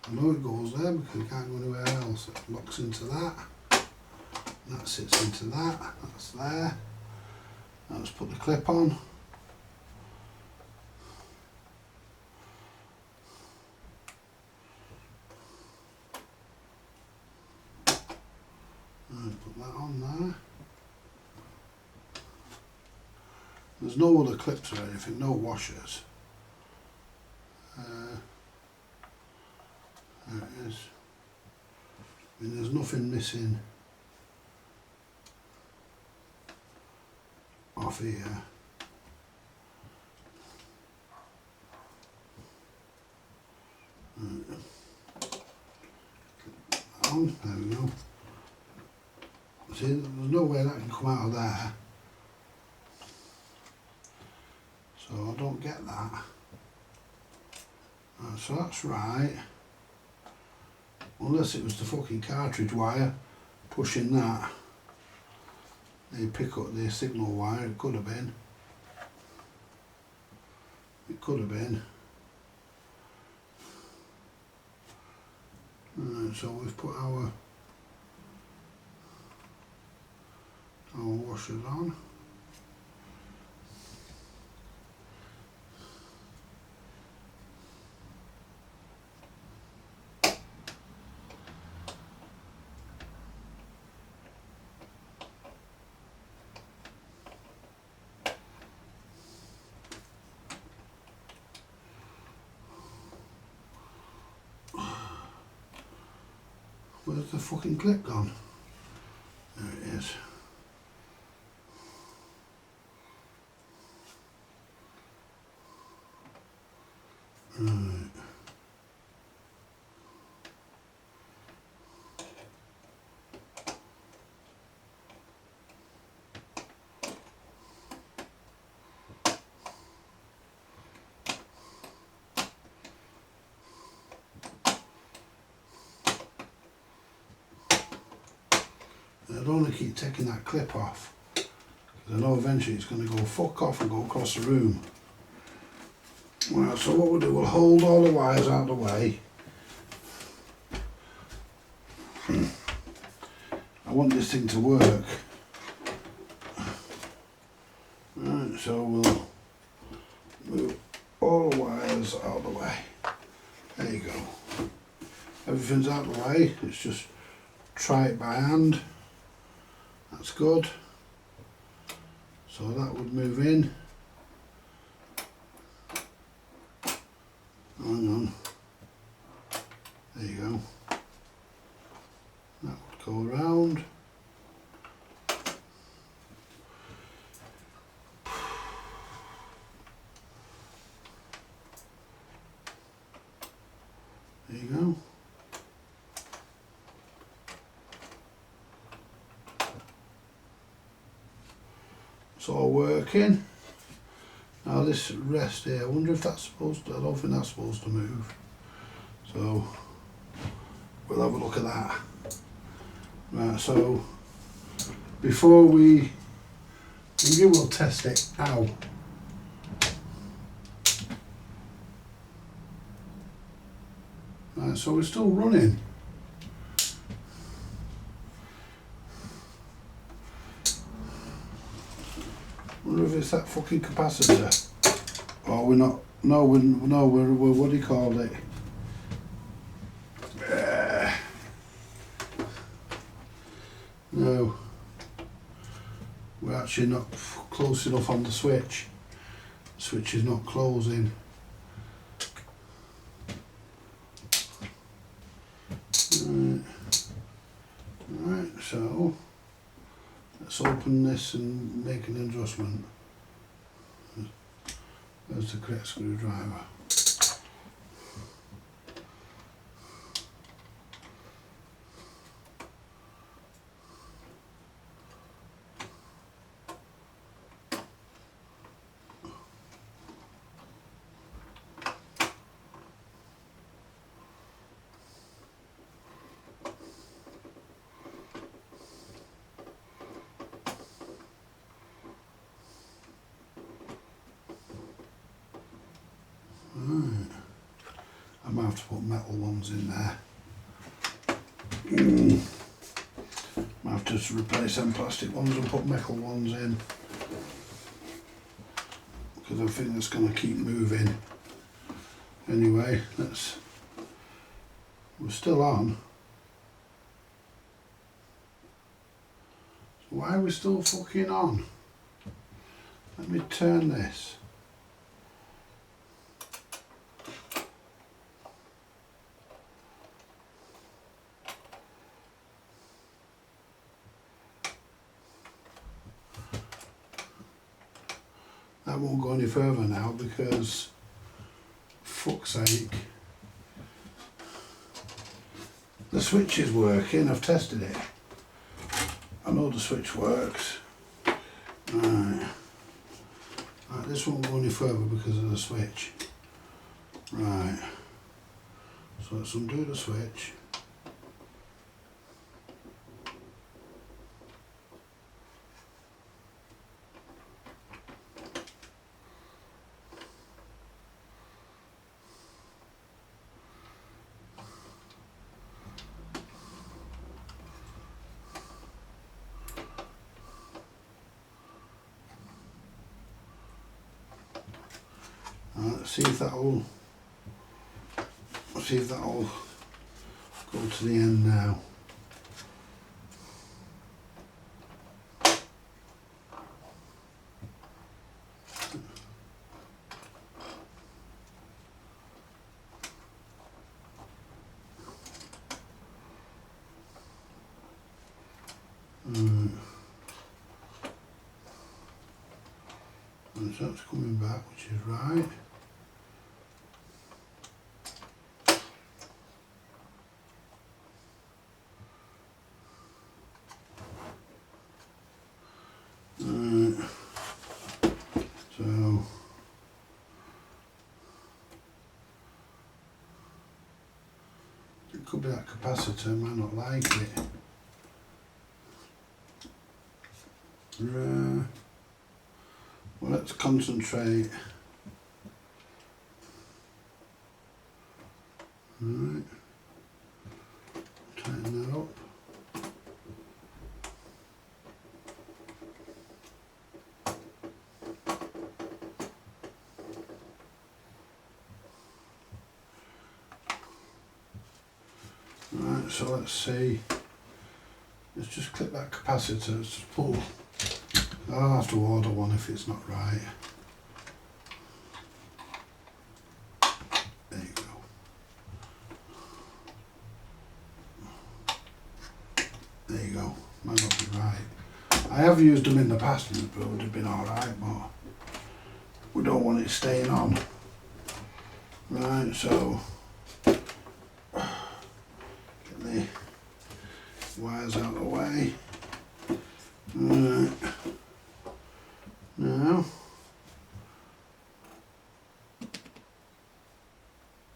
I know it goes there because it can't go anywhere else. It locks into that. That sits into that. That's there. Now let's put the clip on. Put that on there. There's no other clips or anything, no washers. There it is. I mean, there's nothing missing off here. On, there we go. See, there's no way that can come out of there. So I don't get that. So that's right. Unless it was the fucking cartridge wire pushing that. They pick up the signal wire, it could have been. It could have been. Right, so we've put our washers on. Where's the fucking clip gone? There it is. Right. I don't want to keep taking that clip off, because I know eventually it's going to go fuck off and go across the room. Right, so what we'll do, we'll hold all the wires out of the way. I want this thing to work. Right, so we'll move all the wires out of the way. There you go. Everything's out of the way, it's just try it by hand. That's good. So that would move in. Hang on. There you go. That would go around. There you go. It's all working. Now this rest here, I wonder if that's supposed to, I don't think that's supposed to move. So we'll have a look at that. Right, so before we will test it. Ow. Right, so we're still running. I wonder if it's that fucking capacitor. Oh, we're not. No, we're what do you call it? No, we're actually not close enough on the switch. The switch is not closing. Right, so let's open this and make an adjustment. There's the correct screwdriver. Right. I might have to put metal ones in there. Might have just replace them plastic ones and put metal ones in, because I think that's going to keep moving. Anyway, we're still on. So why are we still fucking on? Let me turn this. That won't go any further now because, fuck's sake, the switch is working. I've tested it. I know the switch works. Right. Right, this won't go any further because of the switch. Right. So let's undo the switch. Let's see if that'll go to the end now. And so that's coming back, which is right. So it could be that capacitor, might not like it. Well, let's concentrate. Right. Tighten that up. Right, so let's see. Let's just click that capacitor. Let's just pull. I'll have to order one if it's not right. There you go. There you go. Might not be right. I have used them in the past and it would have been alright, but we don't want it staying on. Right, so get the wires out of the way. Right. Now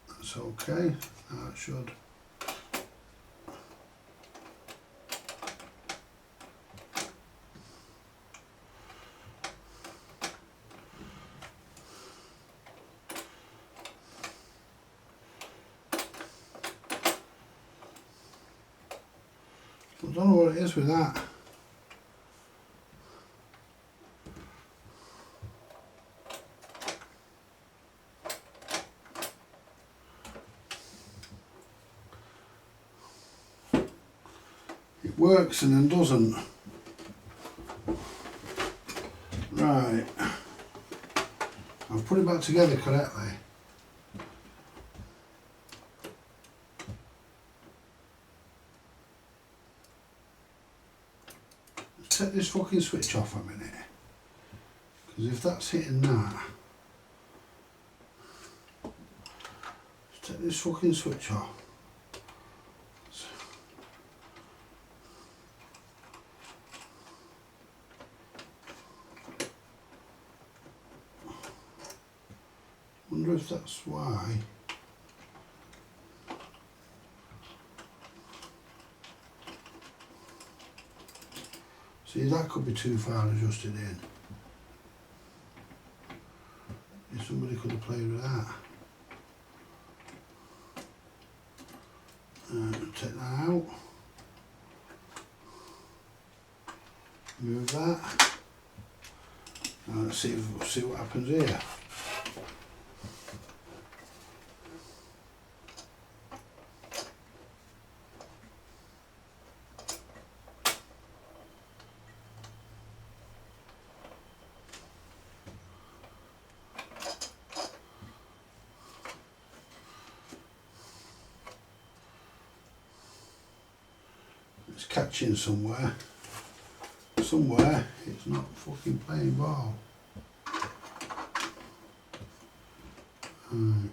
that's okay. That should. I don't know what it is with that. It works and then doesn't. Right. I've put it back together correctly. Let's take this fucking switch off a minute. Because if that's hitting that, let's take this fucking switch off. Wonder if that's why. See, that could be too far adjusted in. If somebody could have played with that. Take that out. Move that. Now let's see what happens here. It's catching somewhere. Somewhere it's not fucking playing ball. Right.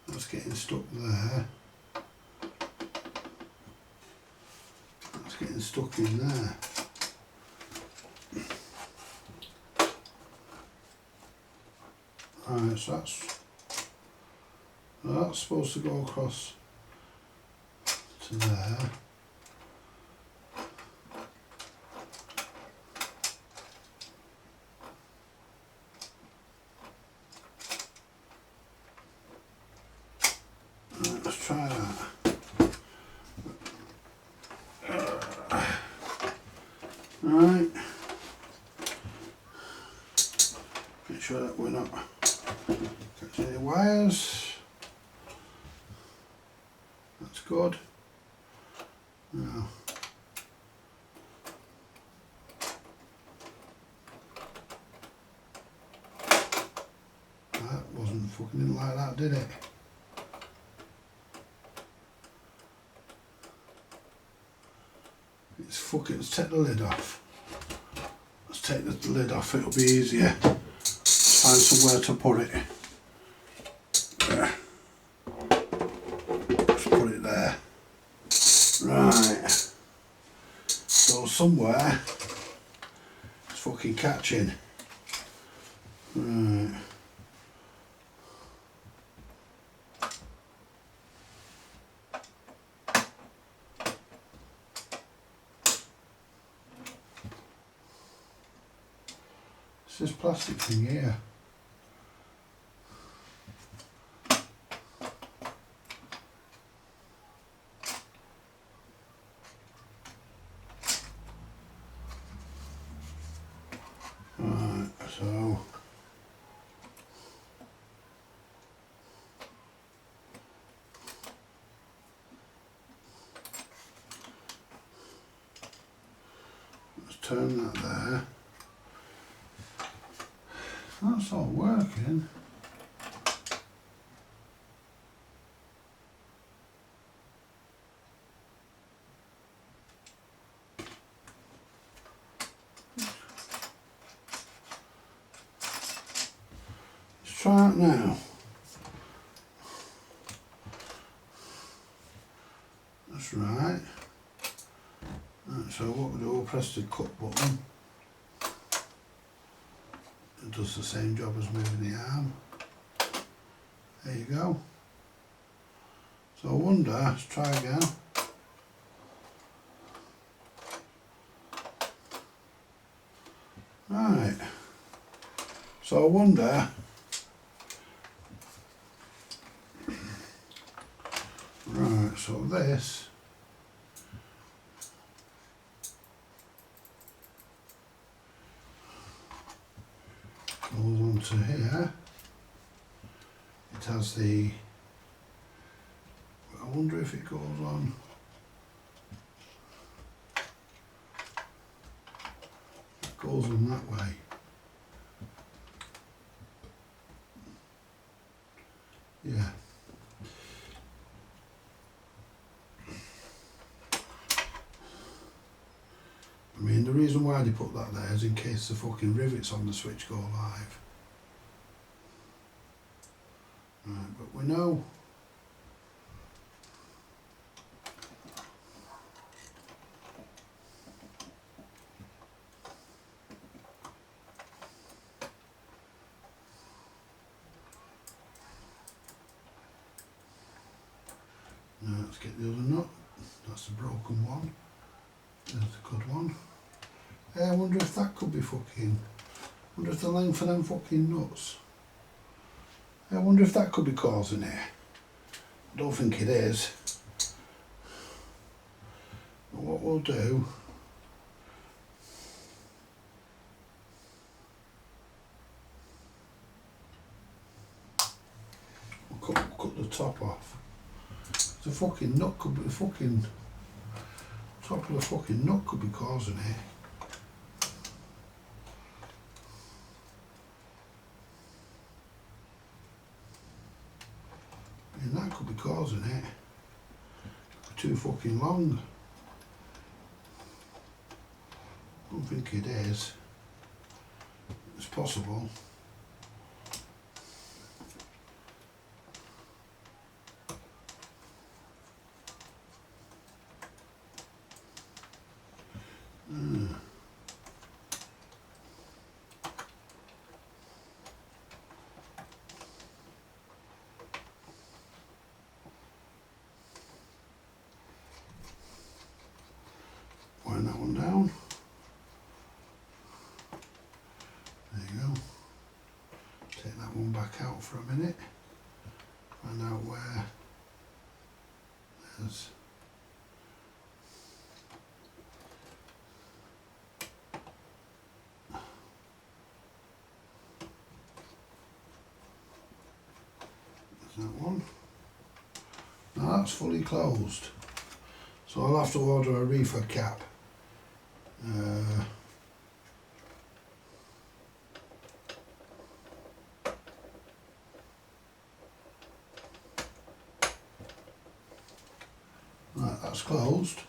That's getting stuck there. That's getting stuck in there. Right, so that's supposed to go across to there. Right, let's try that. Right. Make sure that we're not catching any wires. That's good. Now, that wasn't fucking in like that, did it? It's fucking, let's take the lid off. Let's take the lid off, it'll be easier. Let's find somewhere to put it. There. Let's put it there. Right. So somewhere it's fucking catching. Right. It's this plastic thing here. Right, so let's turn that there. That's all working. Let's try it now. That's right. Right, so what we do, we'll press the cut button. It does the same job as moving the arm. There you go. So I wonder, let's try again. Right. So I wonder, right, so this goes onto here. It has the, I wonder if it goes on, it goes on that way. Yeah. I mean, the reason why they put that there is in case the fucking rivets on the switch go live. Right, but we know. Now let's get the other nut. That's the broken one. There's the good one. I wonder if that could be fucking, I wonder if the length of them fucking nuts, I wonder if that could be causing it. I don't think it is. But what we'll do, we'll cut the top off. The fucking nut could be fucking top of the fucking nut could be causing it. And that could be causing it. Too fucking long. I don't think it is. It's possible. Wind that one down. There you go. Take that one back out for a minute. Find out where there's that one. Now that's fully closed. So I'll have to order a reefer cap. Right, that's closed.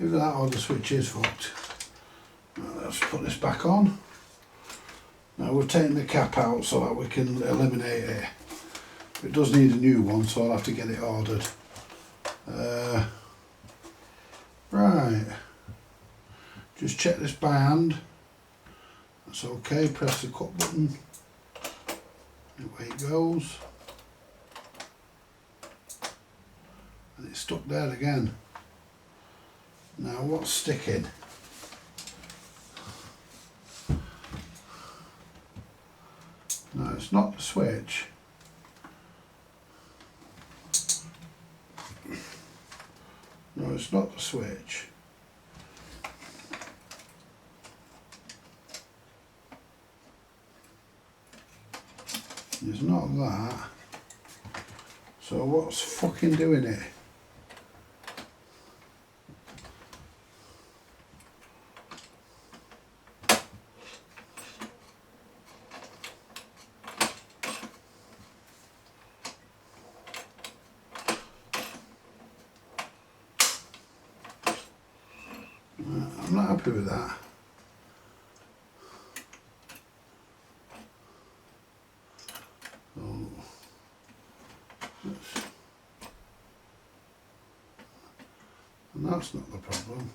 Either that or the switch is fucked. Right, let's put this back on. Now we've taken the cap out so that we can eliminate it. It does need a new one, so I'll have to get it ordered. Right. Just check this by hand. That's okay. Press the cut button. Away it goes. And it's stuck there again. Now what's sticking? No, it's not the switch. No, it's not the switch. It's not that. So what's fucking doing it? I'm not happy with that. So, and that's not the problem.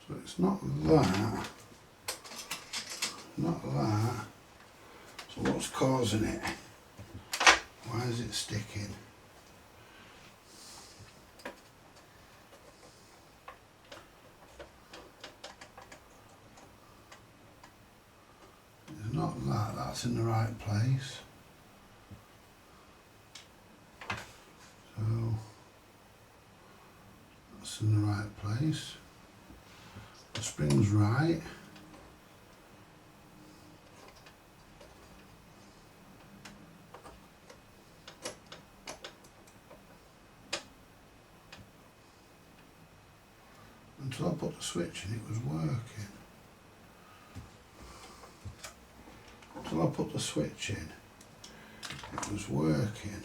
So it's not that. Not that. So what's causing it? Why is it sticking? It's not that, that's in the right place. So that's in the right place. The spring's right. Until I put the switch in, it was working. Until I put the switch in, it was working.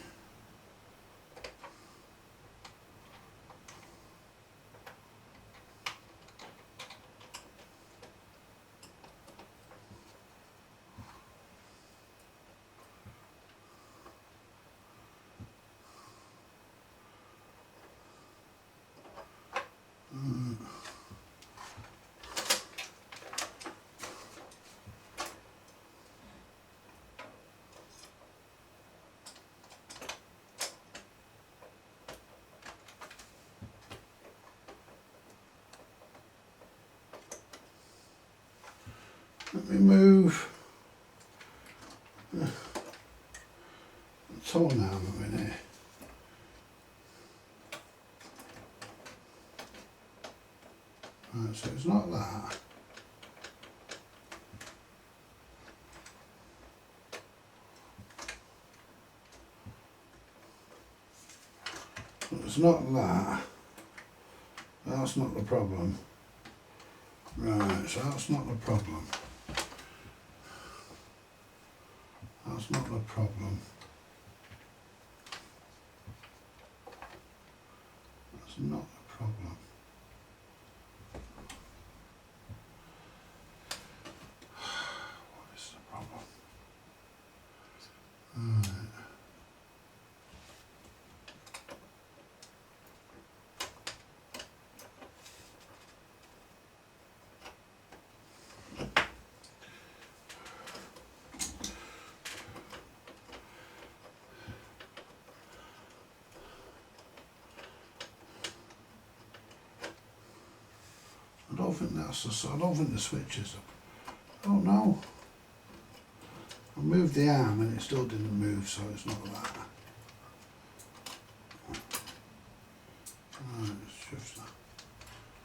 me move the tone arm a minute. Right, so it's not that. It's not that. That's not the problem. Right, so that's not the problem. That's not the problem. That's not the problem. What is the problem? Right. I don't think that's the. I don't think the switch is up. I don't know. I moved the arm and it still didn't move, so it's not that. Right, let's just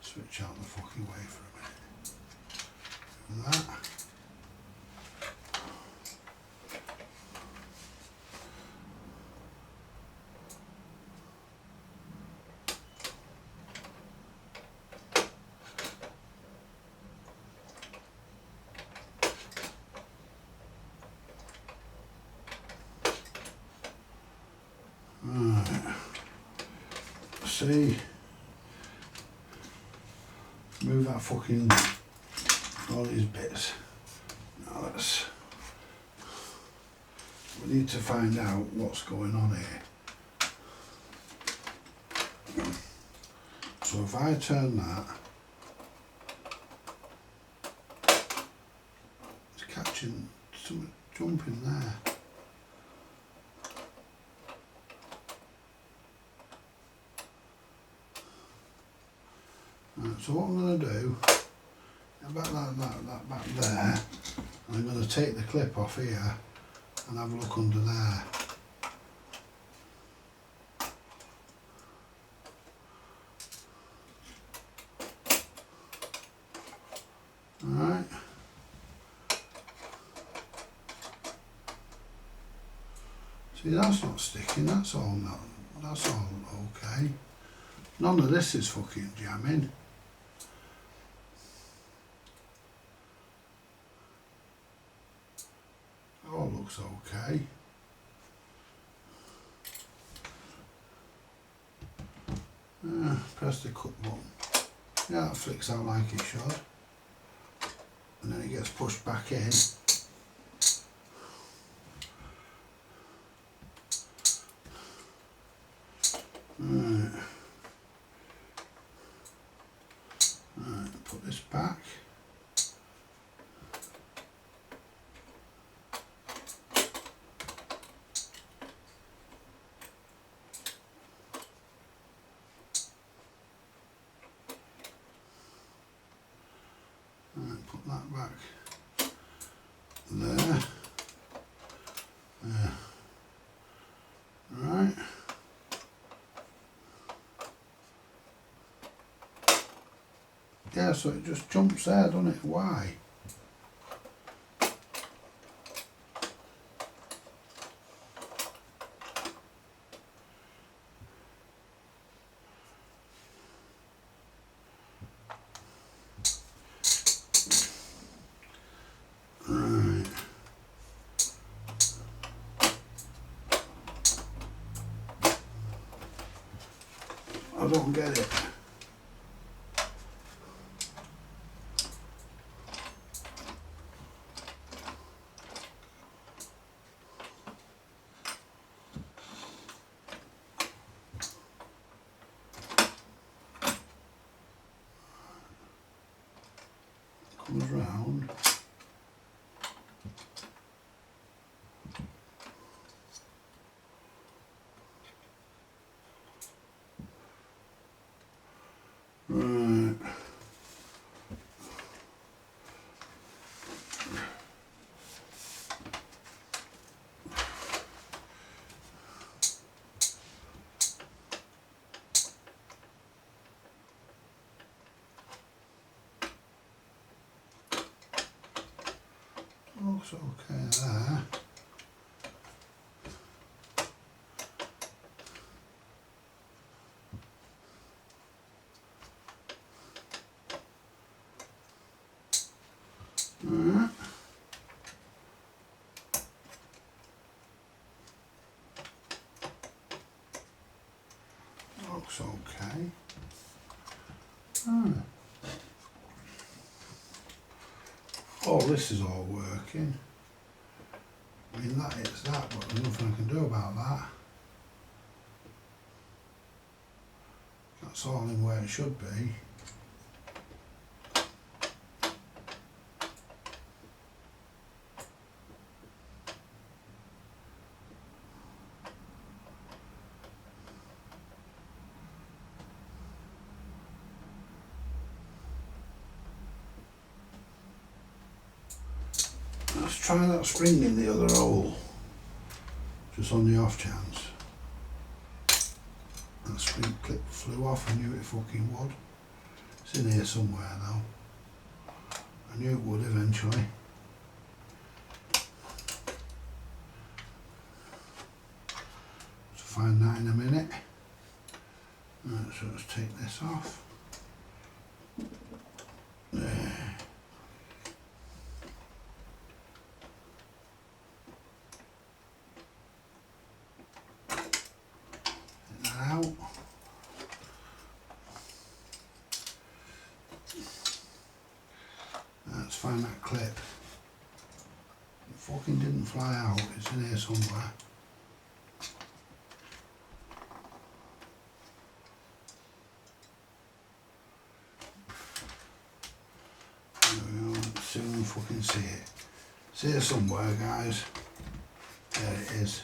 switch out the fucking way for a minute. That. Right. See. Move that fucking all these bits. Now let's. We need to find out what's going on here. So if I turn that, it's catching some jumping there. Right, so what I'm going to do, back that back there, I'm going to take the clip off here and have a look under there. Alright. See, that's not sticking, that's all okay. None of this is fucking jamming. All looks okay. Press the cut button. Yeah, that flicks out like it should. And then it gets pushed back in. Right. Right, put this back. Right, put that back there. There. Right. Yeah, so it just jumps there, doesn't it? Why? Right. I don't get it. Comes round. Right. looks okay there. Alright. Looks okay. Oh, this is all working. I mean, that is that, but there's nothing I can do about that. That's all in where it should be. Let's try that spring in the other hole, just on the off chance. That spring clip flew off, I knew it fucking would. It's in here somewhere though. I knew it would eventually. To find that in a minute. Right, so let's take this off. There. Out. Let's find that clip. It fucking didn't fly out, it's in here somewhere. There we go, let's see if we can fucking see it. It's here somewhere, guys. There it is.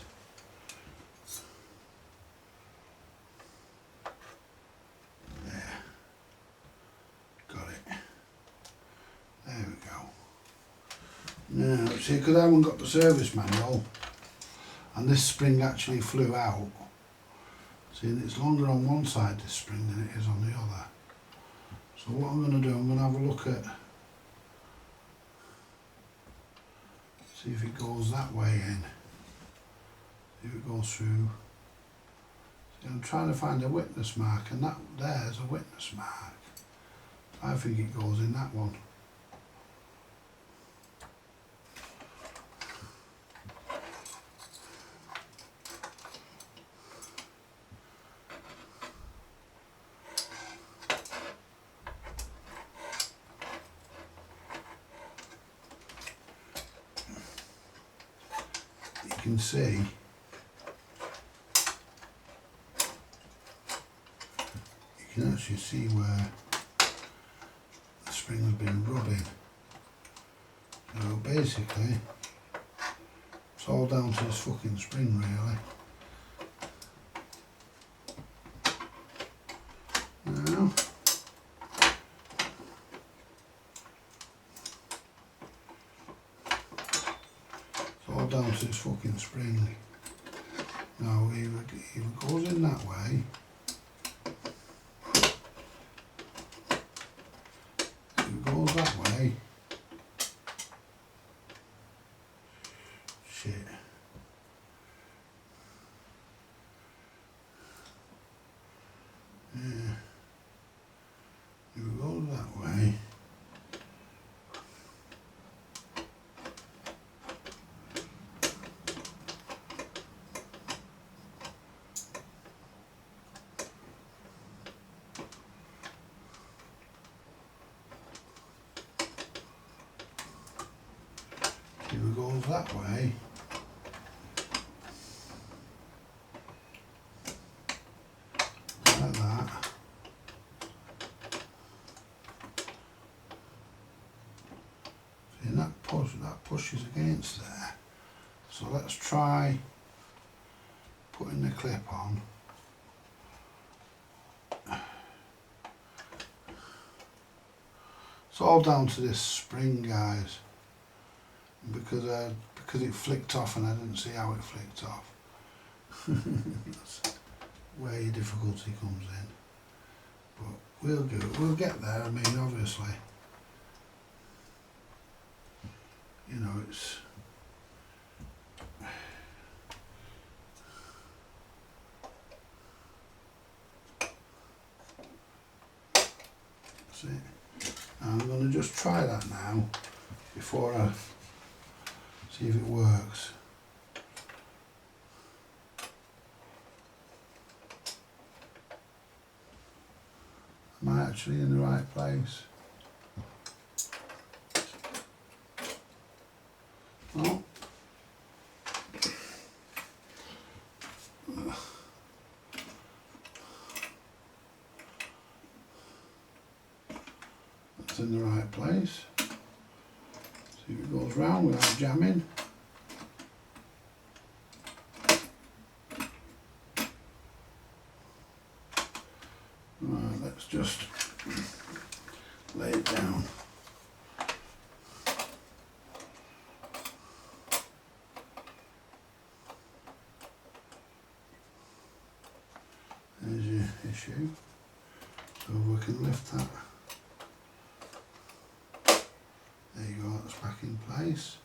Now, see, because I haven't got the service manual, and this spring actually flew out. See, and it's longer on one side, this spring, than it is on the other. So what I'm going to do, I'm going to have a look at, see if it goes that way in. See if it goes through. See, I'm trying to find a witness mark, and that there's a witness mark. I think it goes in that one. You can see you can actually see where the spring has been rubbing. So basically it's all down to this fucking spring really. Now all down to this fucking spring. Now either it goes in that way, if it goes that way, shit. Yeah. If it goes that way, if it goes that way, like that, see, and that pushes against there. So let's try putting the clip on. It's all down to this spring, guys, because it flicked off and I didn't see how it flicked off. That's where your difficulty comes in. But we'll do it. We'll get there. I mean, obviously, you know, it's that's it. I'm going to just try that now before I see if it works. Am I actually in the right place? Oh. That's in the right place. See if it goes round without jamming. Right, let's just lay it down. There's your issue. So we can lift that. There you go, that's back in place.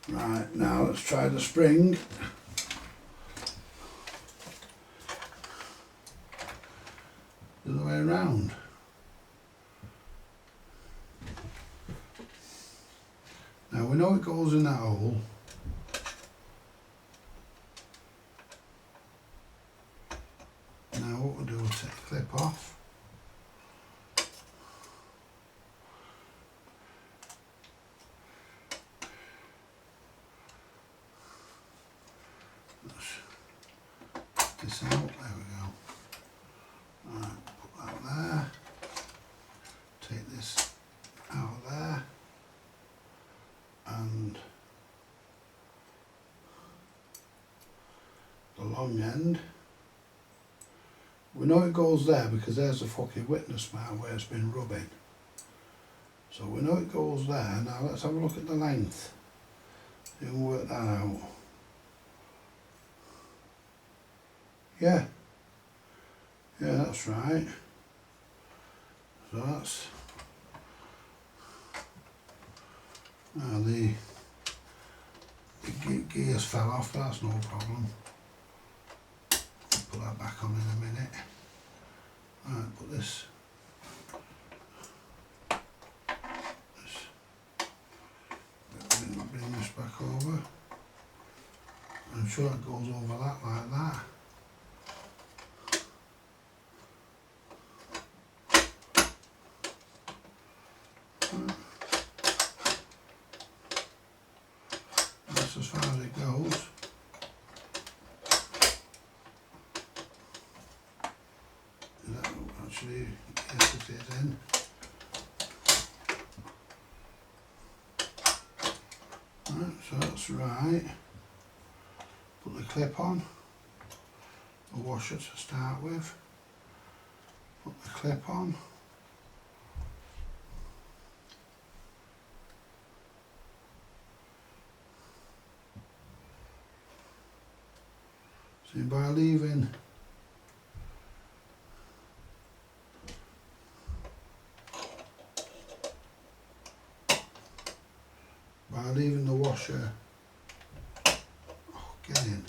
Right, now let's try the spring. The other way around. Now we know it goes in that hole. Now what we'll do, we'll take the clip off. Let's get this out, there we go. Right, put that there. Take this out of there. And the long end. We know it goes there because there's the fucking witness mark where it's been rubbing. So we know it goes there. Now let's have a look at the length. You can work that out. Yeah. Yeah, that's right. So that's now the gears fell off, that's no problem. Put that back on in a minute. Right, put this bring this back over. I'm sure it goes over that like that. That's as far as it goes. Is that actually, yes it is in. Right, so that's right. Put the clip on, the washer to start with. Put the clip on. See, by leaving the washer, get in.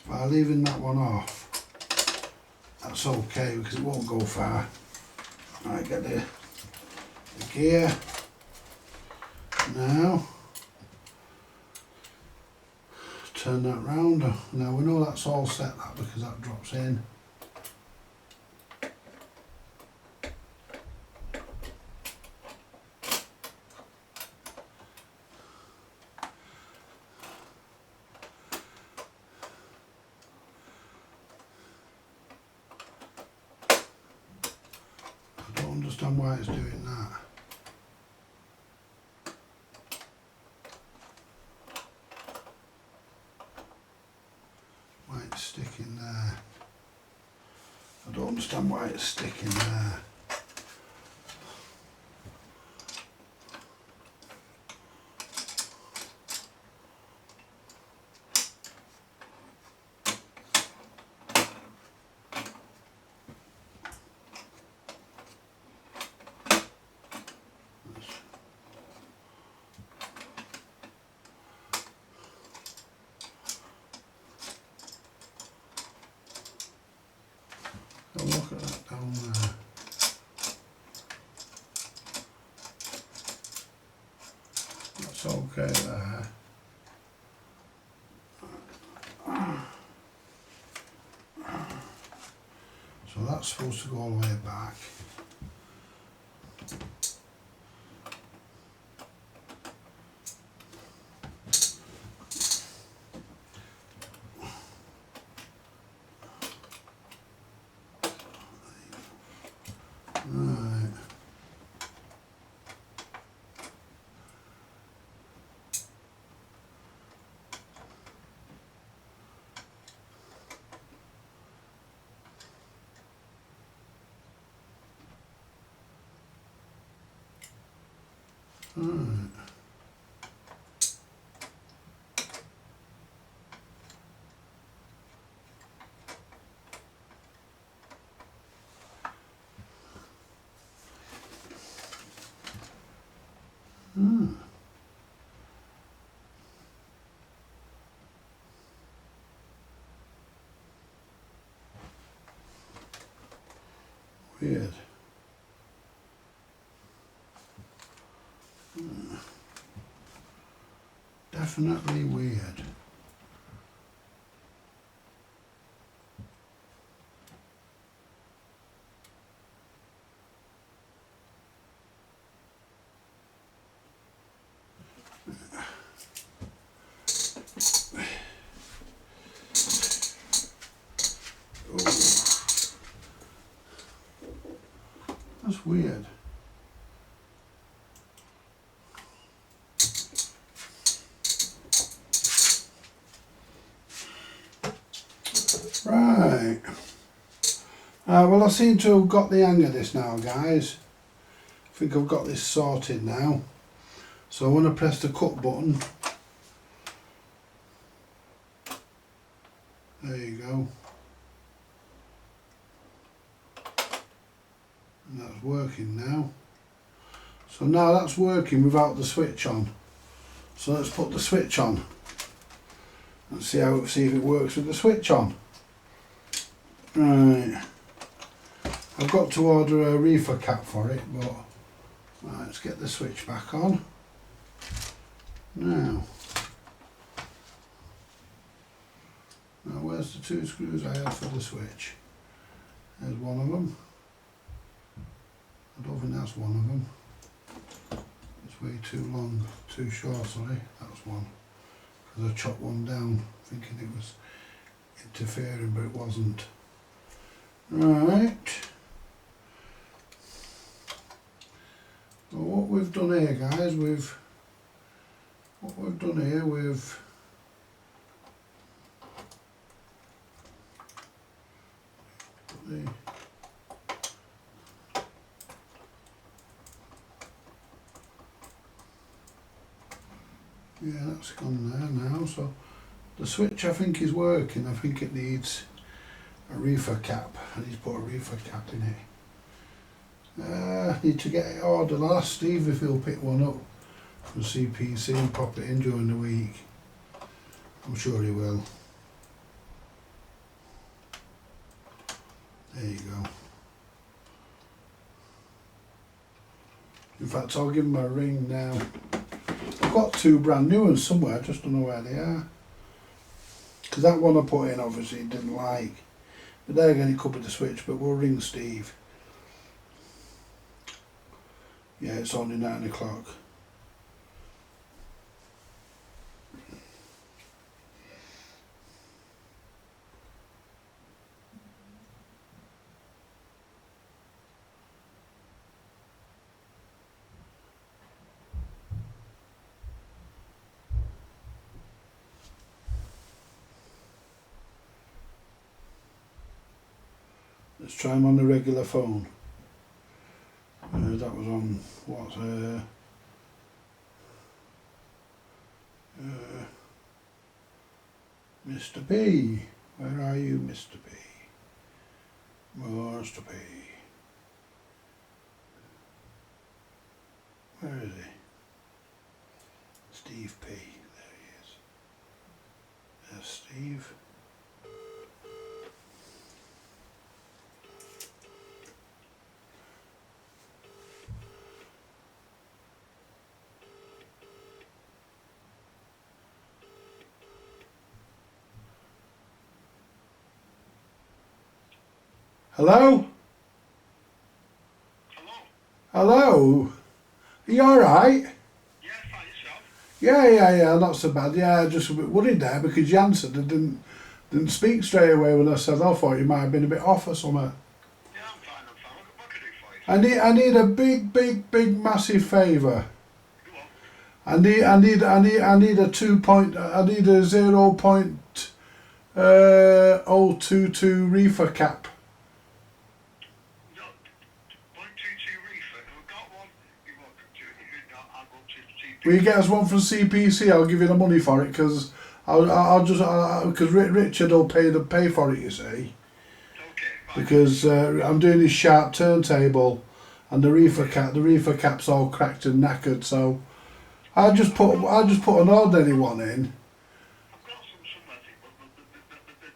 By leaving that one off, that's okay because it won't go far. Right, get the gear now. Turn that round. Now we know that's all set that because that drops in. I don't understand why it's doing that. Why it's sticking there. I don't understand why it's sticking there. straight there. So that's supposed to go all the way back. Right. Right. Weird. Definitely weird. Oh. That's weird. Right. Well, I seem to have got the hang of this now, guys. I think I've got this sorted now. So I want to press the cut button. There you go. And that's working now. So now that's working without the switch on. So let's put the switch on and see if it works with the switch on. Right. I've got to order a reefer cap for it, but right, let's get the switch back on. Now where's the two screws I had for the switch? There's one of them. I don't think that's one of them. It's way too long, too short, sorry. That's one. Because I chopped one down thinking it was interfering, but it wasn't. Right. So what we've done here, guys, we've yeah, that's gone there now. So the switch I think is working. I think it needs a reefer cap. I need to put a reefer cap in it. Need to get it ordered. I'll ask Steve if he'll pick one up from CPC and pop it in during the week. I'm sure he will. There you go. In fact, I'll give him a ring now. I've got two brand new ones somewhere, I just don't know where they are. Because that one I put in obviously he didn't like. But there again it could be the switch, but we'll ring Steve. Yeah, it's only 9 o'clock. Let's try him on the regular phone. That was on what? Mr. B. Where are you, Mr. B? Mr. B. Where is he? Steve P. There he is. There's Steve. Hello? Hello? Hello? Are you alright? Yeah, fine, yourself? Yeah, not so bad. Yeah, just a bit worried there because you answered and didn't speak straight away when I said I thought you might have been a bit off or something. Yeah, I'm fine. What can I do for you? I need a big massive favour. Go on. I need a 0.022 reefer cap. No, 122 reefer. If we've got one, you won't do it. If you've not, I'll go to CP. Will you get us one from CPC? I'll give you the money for it because because Richard will pay for it. You see, Okay, fine. because I'm doing his sharp turntable, and the reefer cap's all cracked and knackered. So I just put an ordinary one in. I've got some I think, but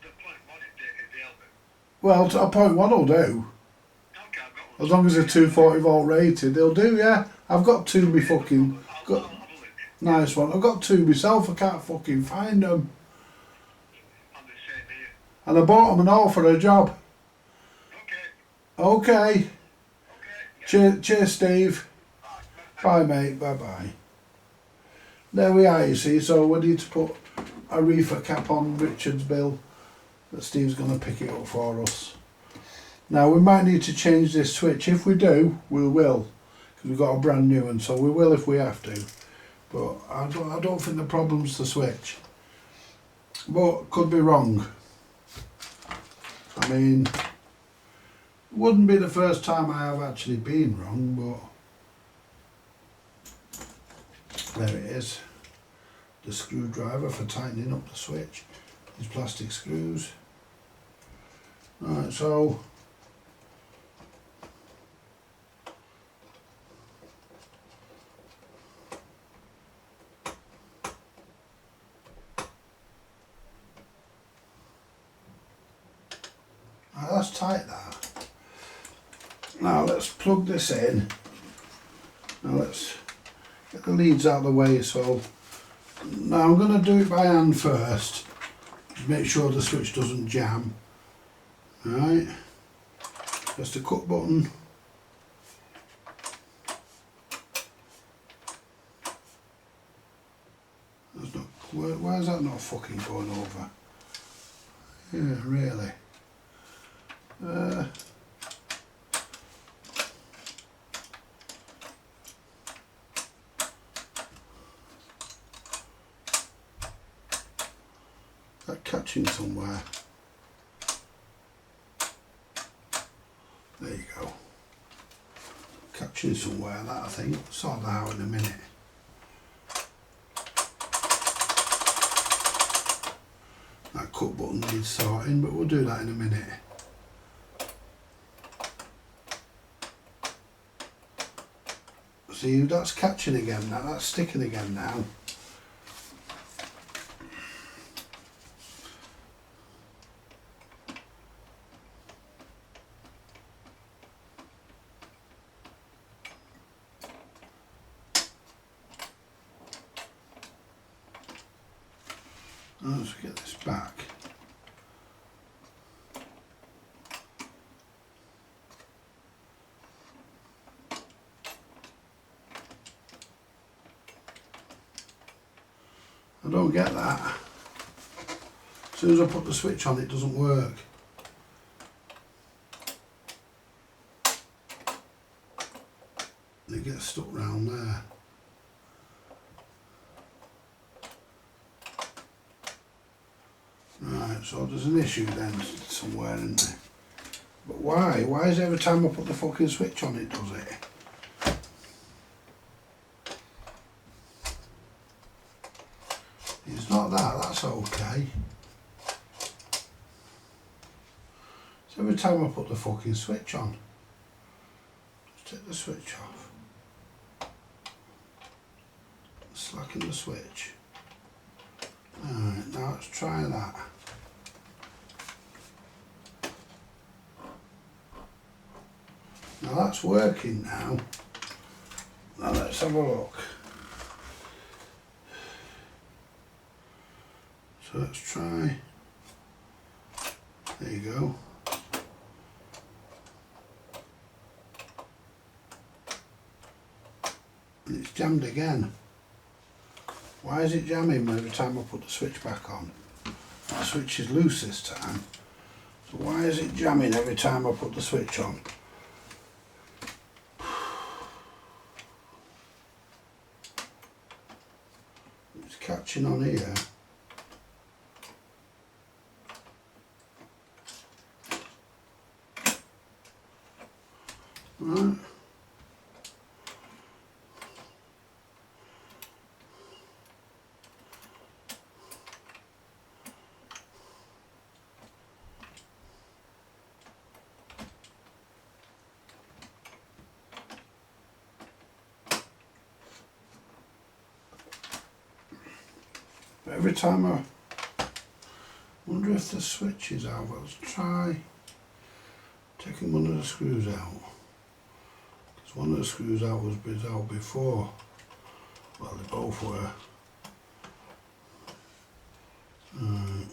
the point one is the element. Well, a 0.1 will do. Okay, I've got one. As long as they're 240 volt rated, they'll do. Yeah, I've got two. Me fucking I'll got have a look. nice one. I've got two myself. I can't fucking find them, I'm the same here. and I bought them and all for a job. Okay, Okay. yeah. Cheers, Steve. Bye. Bye, mate. Bye. There we are, you see. So we need to put a reefer cap on Richard's bill that Steve's going to pick it up for us. Now, we might need to change this switch. If we do, we will. Because we've got a brand new one, so we will if we have to. But I don't think the problem's the switch. But could be wrong. I mean, it wouldn't be the first time I have actually been wrong, but there it is. The screwdriver for tightening up the switch. These plastic screws. Right, so right, that's tight that. Now let's plug this in. Now let's get the leads out of the way. So now I'm going to do it by hand first. Just make sure the switch doesn't jam. Right. Press the cut button. That's not. Why is that not fucking going over? Yeah, really. That catching somewhere. There you go. Catching somewhere, that I think. Sort that out in a minute. That cut button needs sorting, but we'll do that in a minute. See, that's catching again now, that's sticking again now. Let's get this back. I don't get that. As soon as I put the switch on, it doesn't work. It gets stuck round there. Right, so there's an issue then somewhere, isn't there? But why? Why is it every time I put the fucking switch on it does it? It's not that, that's okay. So every time I put the fucking switch on, just take the switch off. Slacken the switch. Alright, now let's try that. Now that's working now. Now let's have a look. So let's try. There you go. And it's jammed again. Why is it jamming every time I put the switch back on? The switch is loose this time. So why is it jamming every time I put the switch on? It's catching on here. Right. But every time I wonder if the switch is out. Let's try taking one of the screws out. Because one of the screws out was out before. Well, they both were. Right.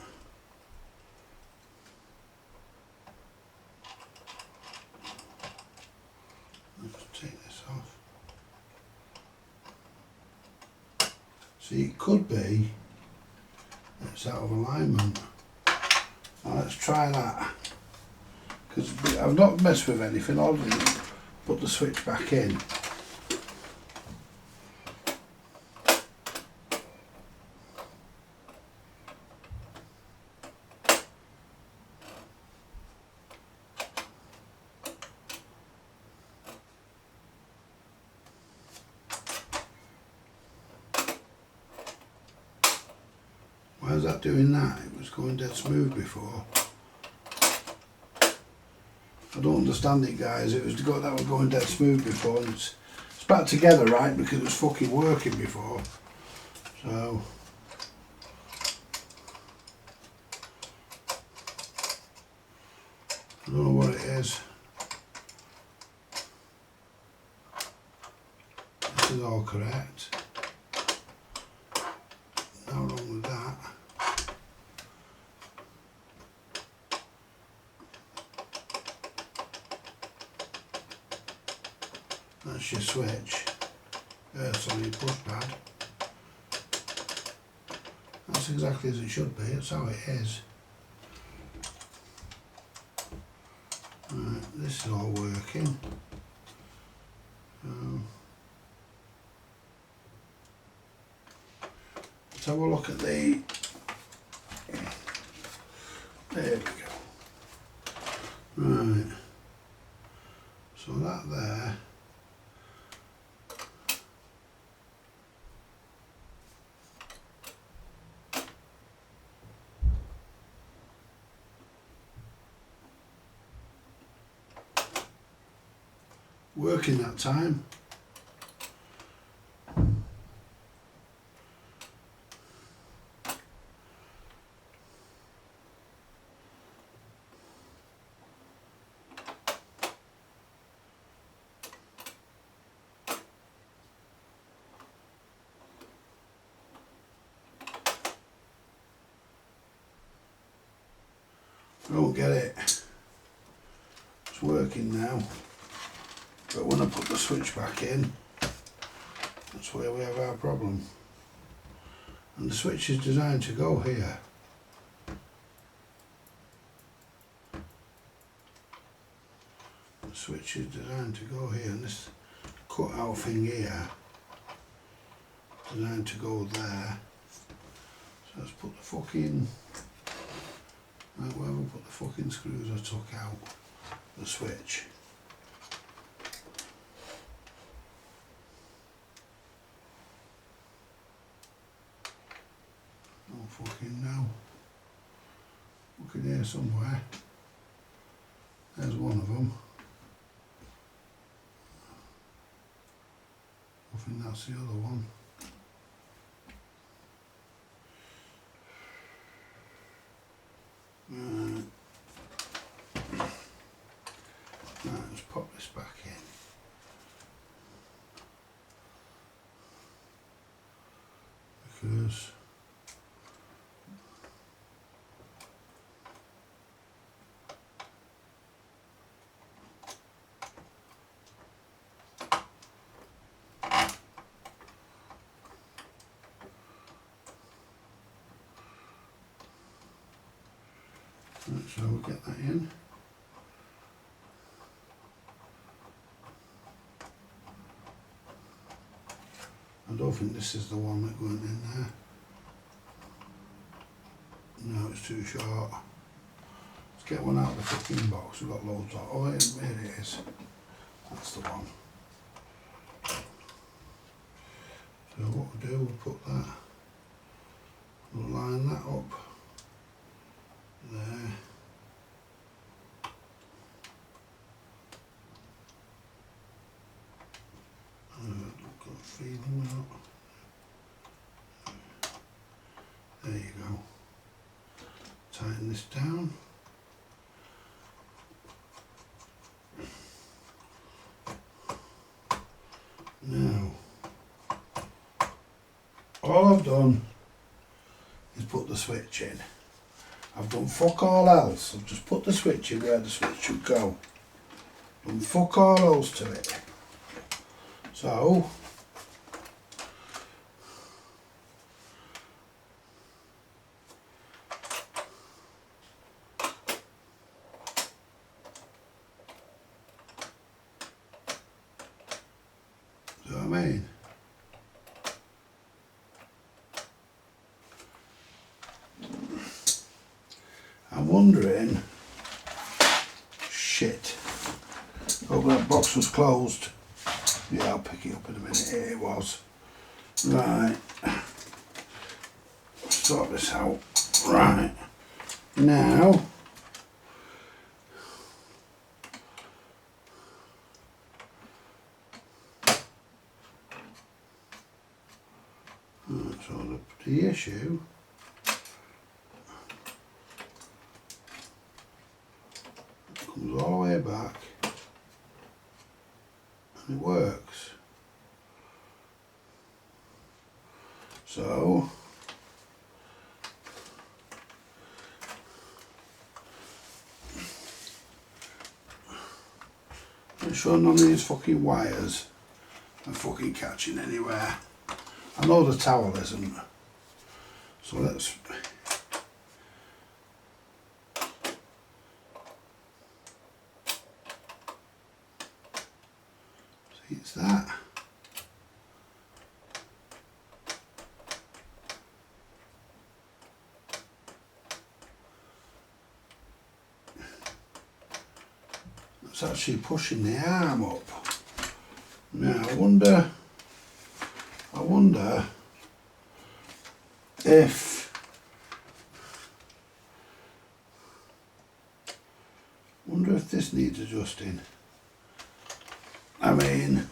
Let's take this off. See, it could be it's out of alignment. Now let's try that. Because I've not messed with anything, I'll just put the switch back in. Why is that doing that? It was going dead smooth before. I don't understand it, guys. That was going dead smooth before, and it's back together, right? Because it was fucking working before. So I don't know what it is. This is all correct. No wrong with that. That's your switch. Sorry, your push pad. That's exactly as it should be. That's how it is. Right, this is all working. Let's have a look at the. There we go. Right. So that there. Working that time. I don't get it. It's working now. But when I put the switch back in, that's where we have our problem. And the switch is designed to go here. The switch is designed to go here, and this cut out thing here, designed to go there. So let's put the fucking, right, where we put the fucking screws I took out, the switch. Fucking no. Look in here somewhere. There's one of them. I think that's the other one. Right. Right, let's pop this back in. Because So we'll get that in. I don't think this is the one that went in there. No, it's too short. Let's get one out of the fucking box. We've got loads of. Oh, here it is. That's the one. So what we'll do, we'll put that. We'll line that up there. I've got a feeling we're not. There you go. Tighten this down. Now, all I've done is put the switch in. I've done fuck all else. I've just put the switch in where the switch should go. Done fuck all else to it. So, do you know what I mean? I'm wondering, shit, hope that box was closed. Yeah, I'll pick it up in a minute. Here it was. Right, sort this out. Right, now, so the issue comes all the way back and it works. So I'm sure none of these fucking wires are fucking catching anywhere. I know the towel isn't. So let's see, it's that. It's actually pushing the arm up. Now I wonder if this needs adjusting. I mean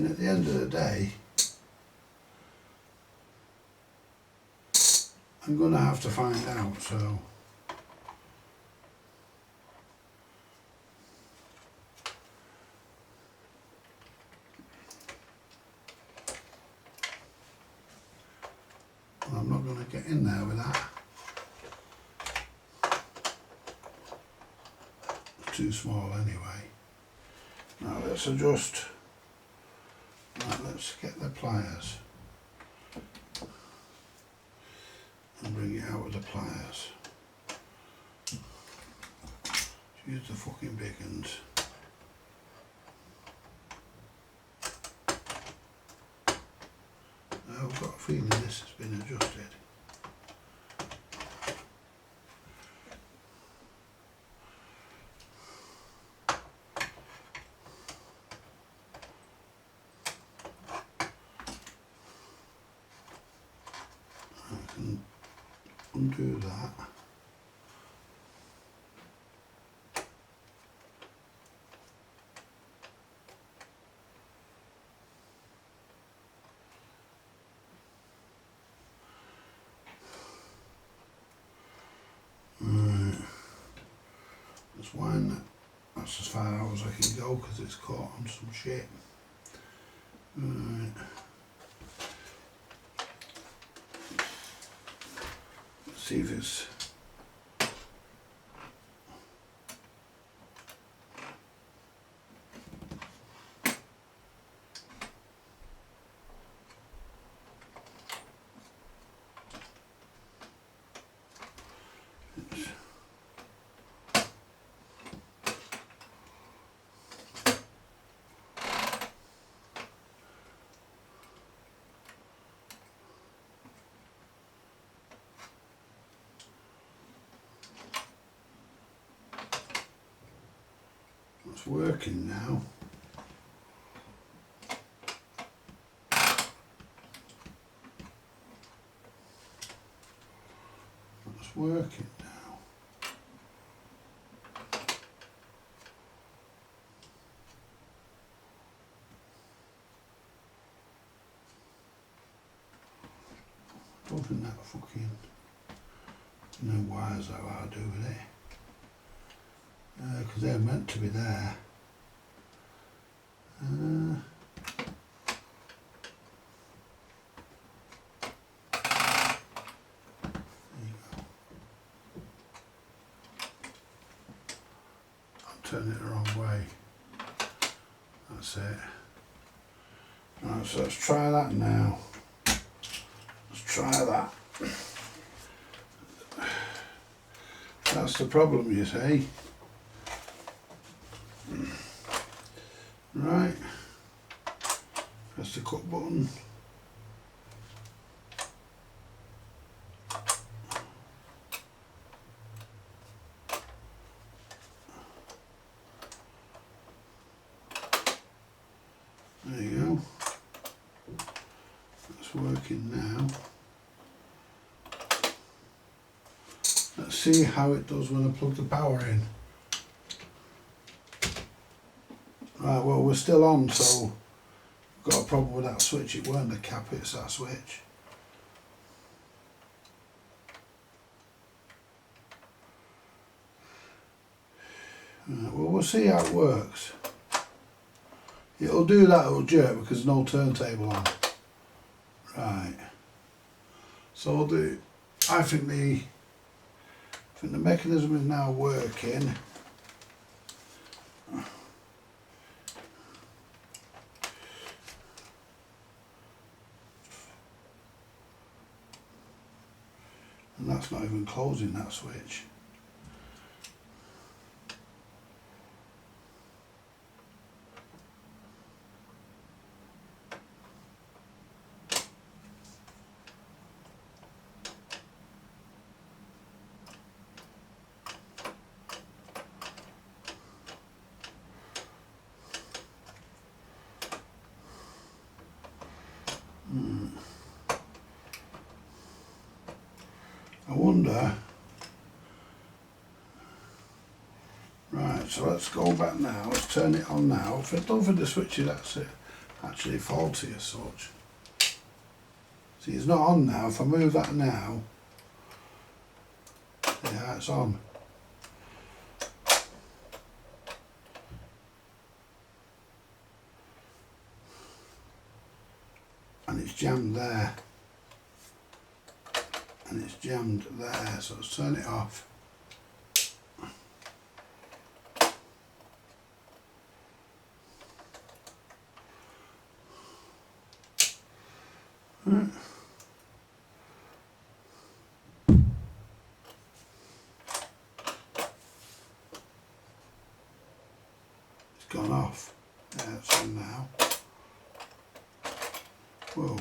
at the end of the day I'm gonna have to find out, so I'm not going to get in there with that. It's too small anyway. Now let's adjust. Right, let's get the pliers and bring it out with the pliers. Use the fucking big ones. I've got a feeling this has been adjusted. I can undo that. Just wind that. That's as far out as I can go because it's caught on some shit. Right. Let's see if it's. That's working now. That's working now. I don't think that fucking no wires that I do with it. Because they're meant to be there. There you go. I'm turning it the wrong way. That's it. Right, so let's try that now. Let's try that. That's the problem, you see. Right. Press the cut button. There you go. That's working now. Let's see how it does when I plug the power in. Right, well we're still on, so we've got a problem with that switch. It weren't the cap, it's that switch. Right, well we'll see how it works. It'll do that, it'll jerk because there's no turntable on. Right. So I think the mechanism is now working. And that's not even closing that switch. I wonder. Right, so let's go back now. Let's turn it on now. If I don't think the switch is actually faulty as such. See, it's not on now. If I move that now, yeah, it's on. And it's jammed there. And it's jammed there, so let's turn it off. Right. It's gone off. Yeah, it's on now. Whoa.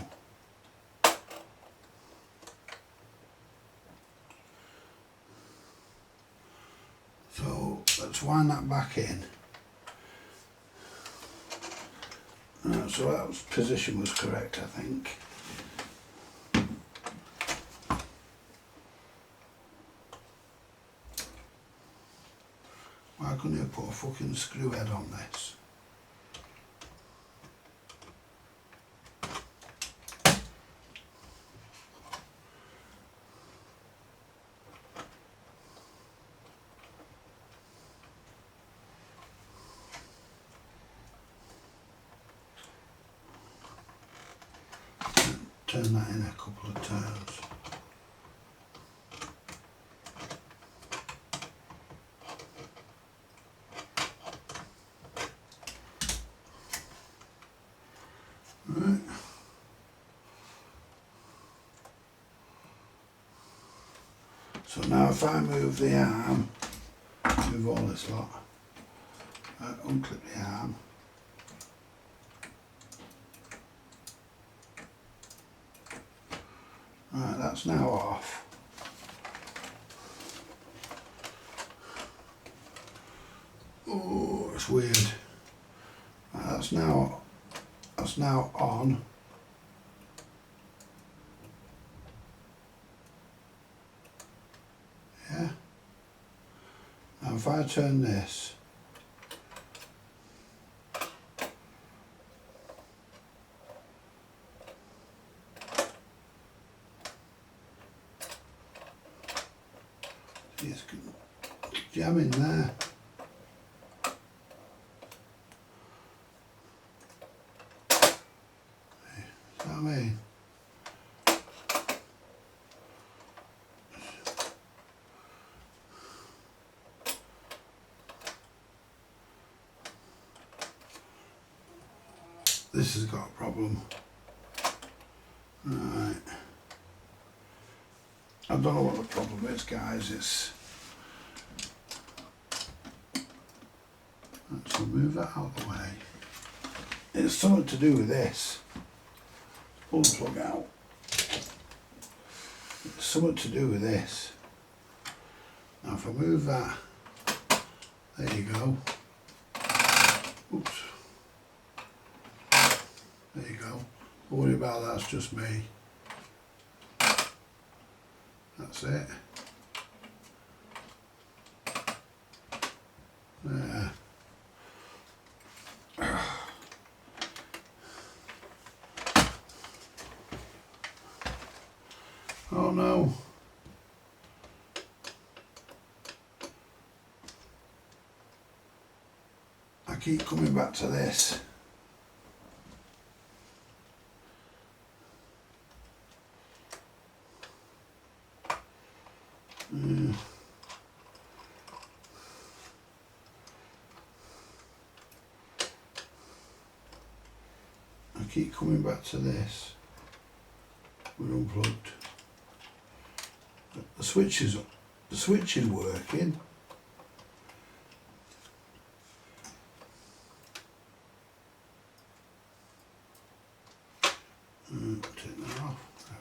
So let's wind that back in. Right, so that position was correct, I think. Why couldn't you put a fucking screw head on this? Turn that in a couple of turns. Right. So now if I move the arm, move all this lot, unclip the arm. Right, that's now off. Oh, looks weird. Right, that's now on. Yeah. Now if I turn this, it's jamming there. See what I mean? This has got a problem. Right. I don't know what the problem is, guys. So move that out of the way. It's something to do with this. Pull the plug out. It's something to do with this. Now if I move that, there you go. Oops. There you go. Don't worry about that, it's just me. That's it. There. Oh no. I keep coming back to this. I keep coming back to this. We're unplugged. The switch is working. Take that off. There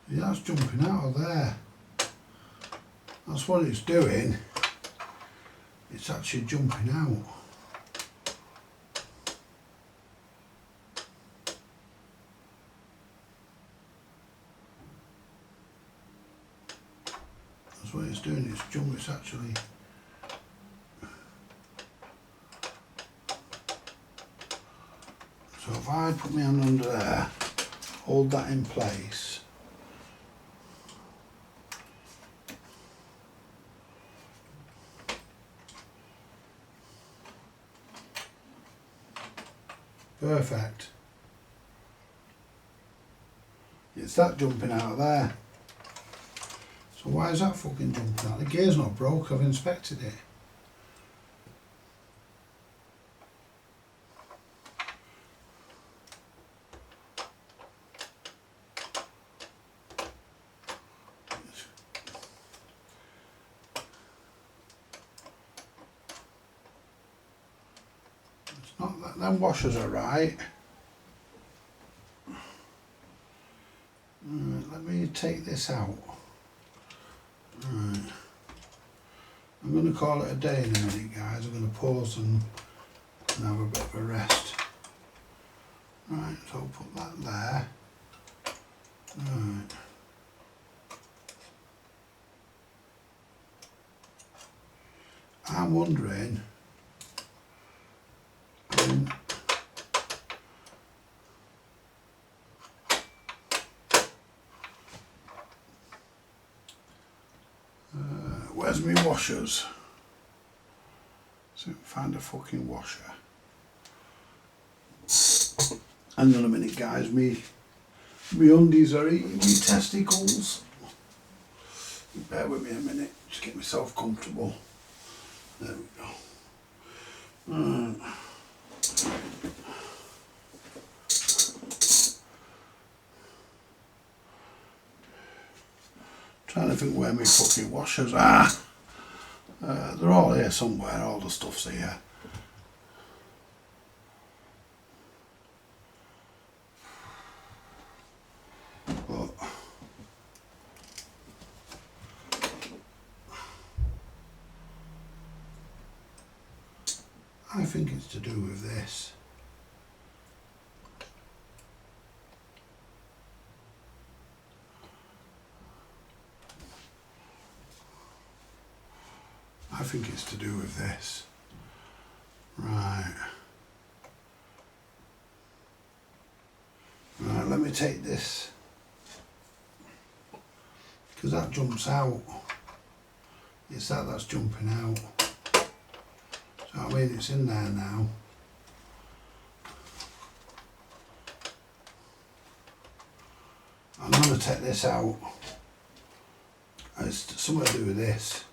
we go. Yeah, that's jumping out of there. That's what it's doing. It's actually jumping out. That's what it's doing. It's jumping. It's actually. So if I put my hand under there, hold that in place. Perfect. It's that jumping out of there. So why is that fucking jumping out? The gear's not broke, I've inspected it. It's not that, them washers are right. Let me take this out. Right. I'm going to call it a day in a minute, guys. I'm going to pause and have a bit of a rest. Right, so I'll put that there. Right. I'm wondering, where's my washers? So find a fucking washer. Hang on a minute, guys. Me undies are eating me testicles. Bear with me a minute. Just get myself comfortable. There we go. Trying to think where my fucking washers are. They're all here somewhere, all the stuff's here. I think it's to do with this. I think it's to do with this. Right. Right, let me take this. Because that jumps out. It's that's jumping out. So I mean it's in there now. I'm going to take this out. It's something to do with this.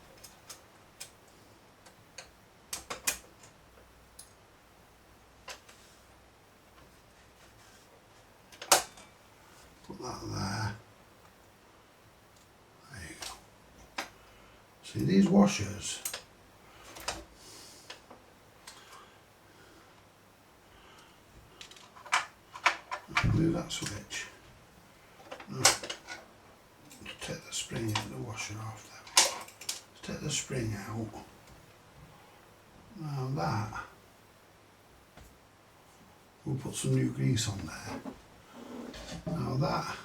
Put that there. There you go. See these washers? Move that switch. No. Take the spring out, the washer off there. Let's take the spring out. Now that, we'll put some new grease on there. Now that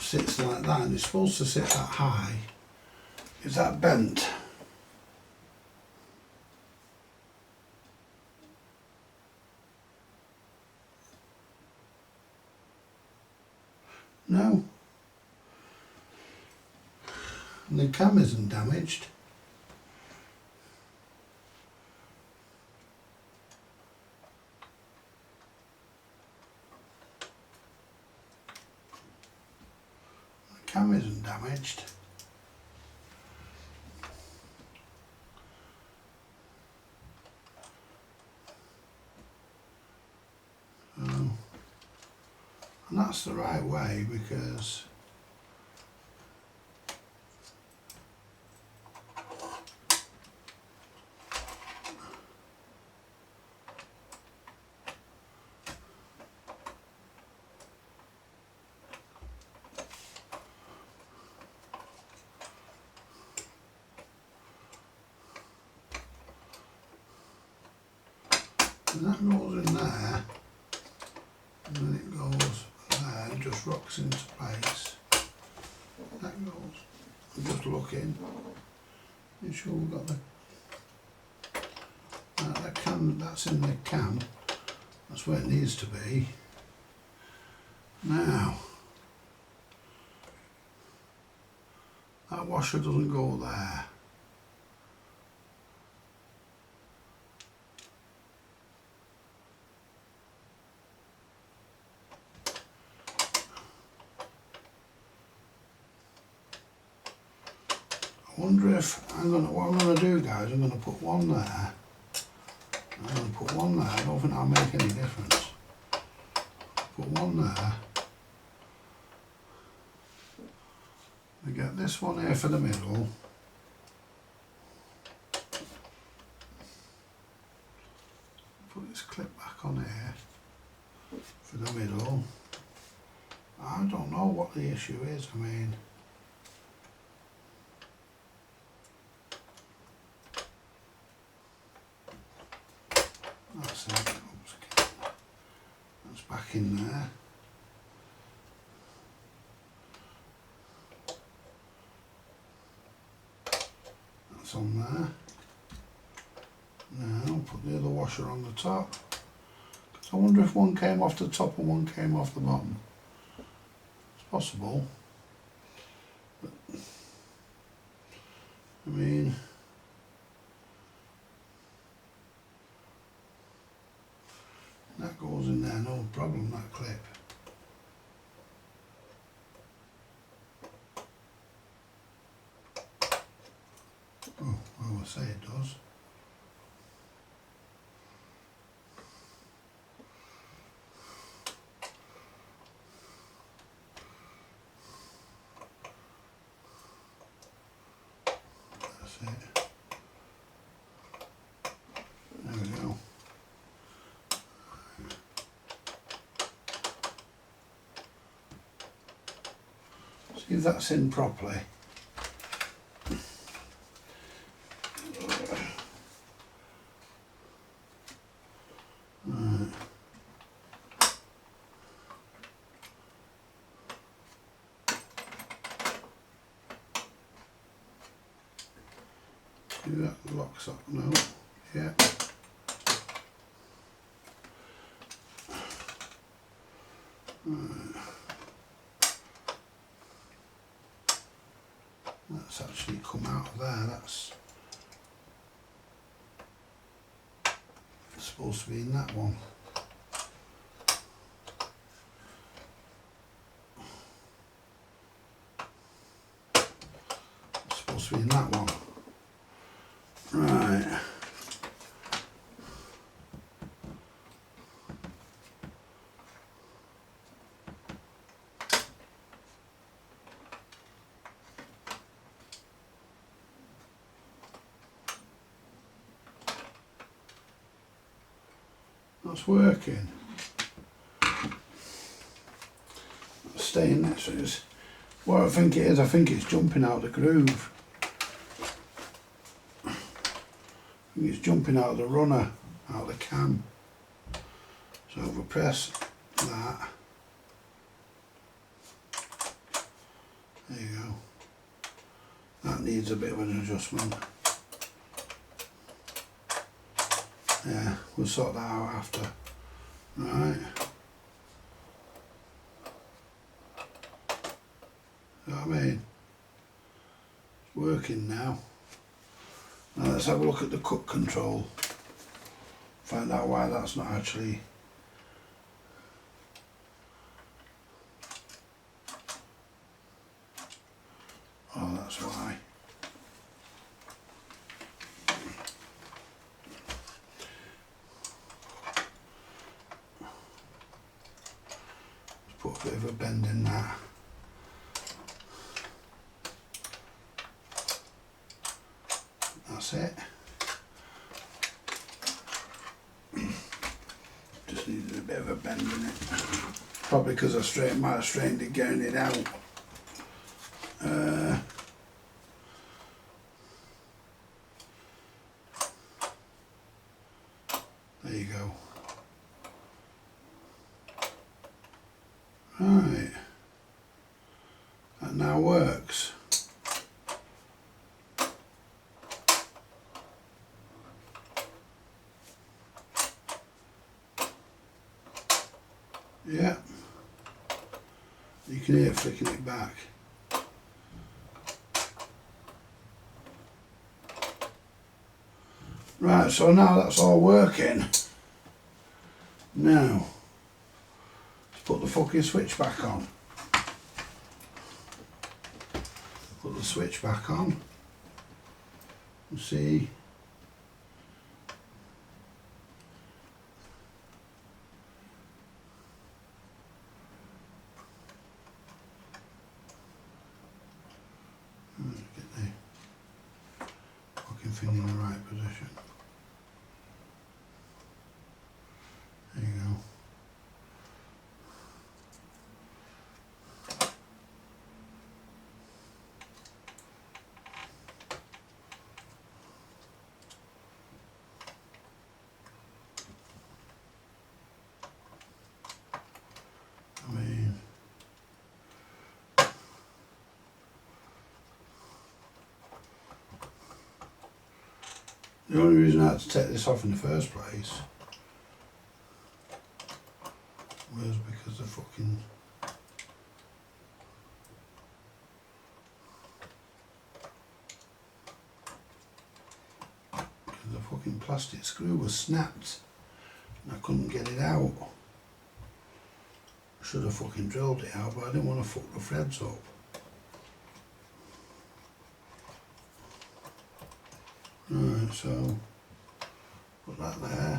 sits like that, and it's supposed to sit that high. Is that bent? No. And the cam isn't damaged. The cam isn't damaged. And that's the right way because and that goes in there, and then it goes there and just rocks into place. That goes. I'm just looking. Make sure we've got the that cam, that's in the cam. That's where it needs to be. Now that washer doesn't go there. I wonder if what I'm gonna do, guys, I'm gonna put one there. I'm gonna put one there. I don't think that'll make any difference. Put one there. We get this one here for the middle. Put this clip back on here for the middle. I don't know what the issue is. I mean, that's it. That's back in there. That's on there. Now put the other washer on the top. I wonder if one came off the top and one came off the bottom. It's possible. But, I mean, that goes in there, no problem, that clip. Oh, well, I say it does. That's it. There we go. See if that's in properly. See that locks up? No. Yeah. Right. That's actually come out of there. That's supposed to be in that one. It's supposed to be in that one. Right. That's working. That's staying there. So it's, what I think it is, I think it's jumping out the groove. I think it's jumping out of the runner, out of the cam. So if we press that, there you go. That needs a bit of an adjustment. Yeah, we'll sort that out after. Right. You know what I mean? It's working now. Now let's have a look at the cut control. Find out why that's not actually. Oh, that's why. Put a bit of a bend in that. That's it. Just needed a bit of a bend in it. Probably because I might have strained it getting it out. There you go. Right. That now works. Yeah. You can hear it flicking it back. Right, so now that's all working. Now, let's put the fucking switch back on. Put the switch back on. And see. Get the fucking thing in the right position. There you go. I mean, the only reason I had to take this off in the first place was because the fucking plastic screw was snapped and I couldn't get it out. I should have fucking drilled it out, but I didn't want to fuck the threads up. Right, so put that there.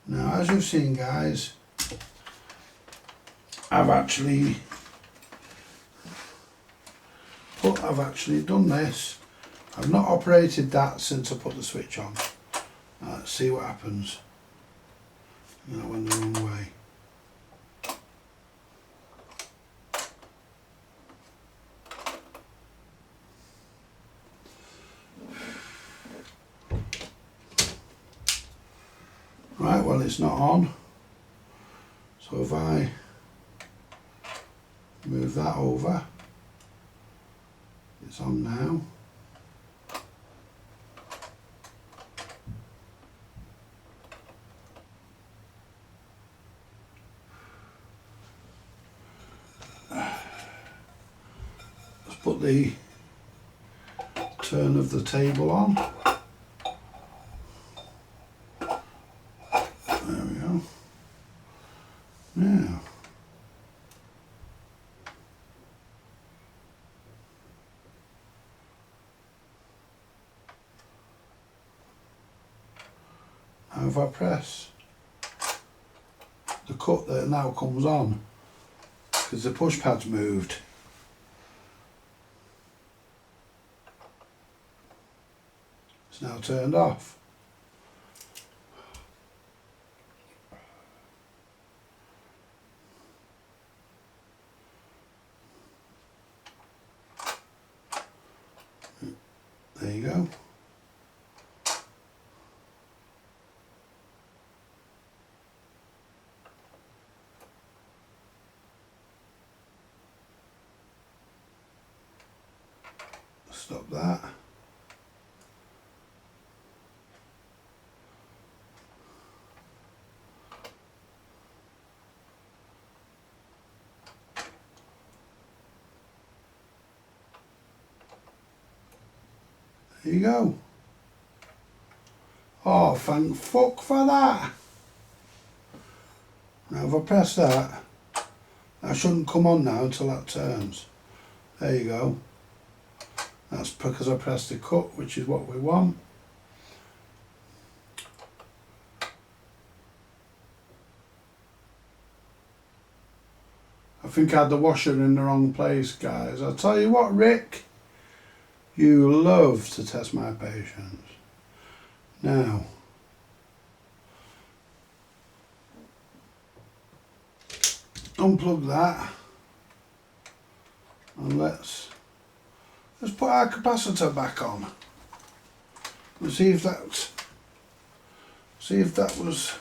Now, as you've seen, guys, I've actually done this. I've not operated that since I put the switch on. Let's see what happens. That went the wrong way. Right, well, it's not on, so So if I move that over, it's on now. Let's put the turn of the table on. There we go. Now, now if I press the cut, that now comes on because the push pad's moved. It's now turned off. There you go. Stop that. There you go. Oh, thank fuck for that. Now if I press that, that shouldn't come on now until that turns. There you go. That's because I pressed the cut, which is what we want. I think I had the washer in the wrong place, guys. I'll tell you what, Rick, you love to test my patience. Now, unplug that and let's put our capacitor back on and see if that was,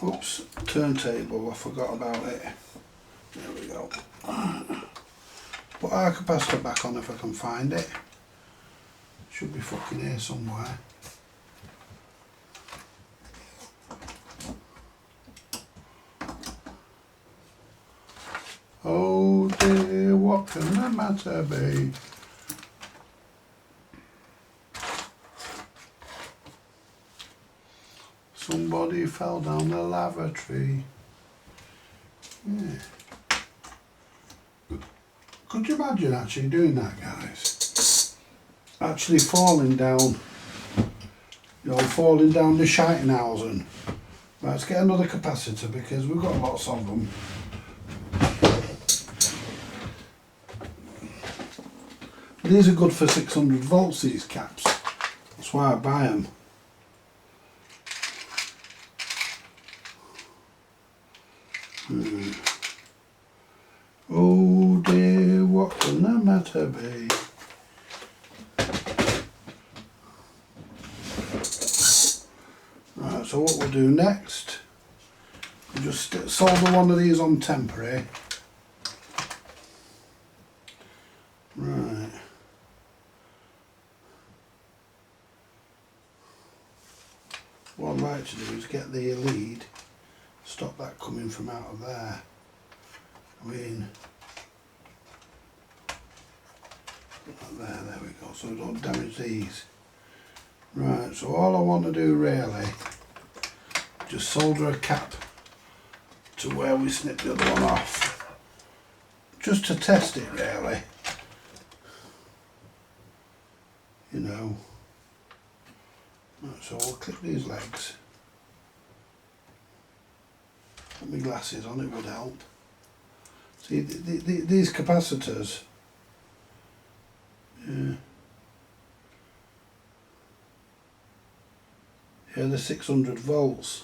oops, turntable, I forgot about it. There we go. Put our capacitor back on if I can find it. Should be fucking here somewhere. Oh dear, what can the matter be? Somebody fell down the lavatory. Yeah. Could you imagine actually doing that, guys? Actually falling down, you know, falling down the Scheitenhausen. Right, let's get another capacitor because we've got lots of them. These are good for 600 volts, these caps. That's why I buy them. Oh dear, what can the matter be? Right, so what we'll do next, we'll just solder one of these on temporary. Right. What I'd like to do is get the lead, stop that coming from out of there. I mean, there we go, so we don't damage these. Right, so all I want to do really, just solder a cap to where we snip the other one off, just to test it really, you know. Right, so we'll clip these legs. Put my glasses on, it would help. See, these capacitors, yeah, they're 600 volts.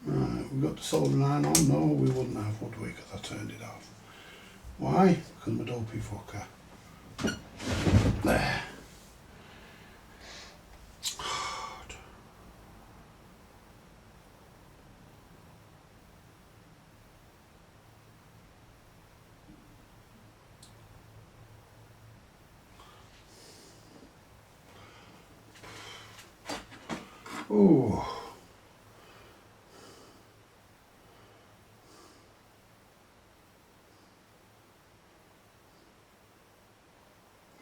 Right, we've got the soldering iron on. No, we wouldn't have, would we, because I turned it off. Why? Because I'm a dopey fucker. There. Ooh.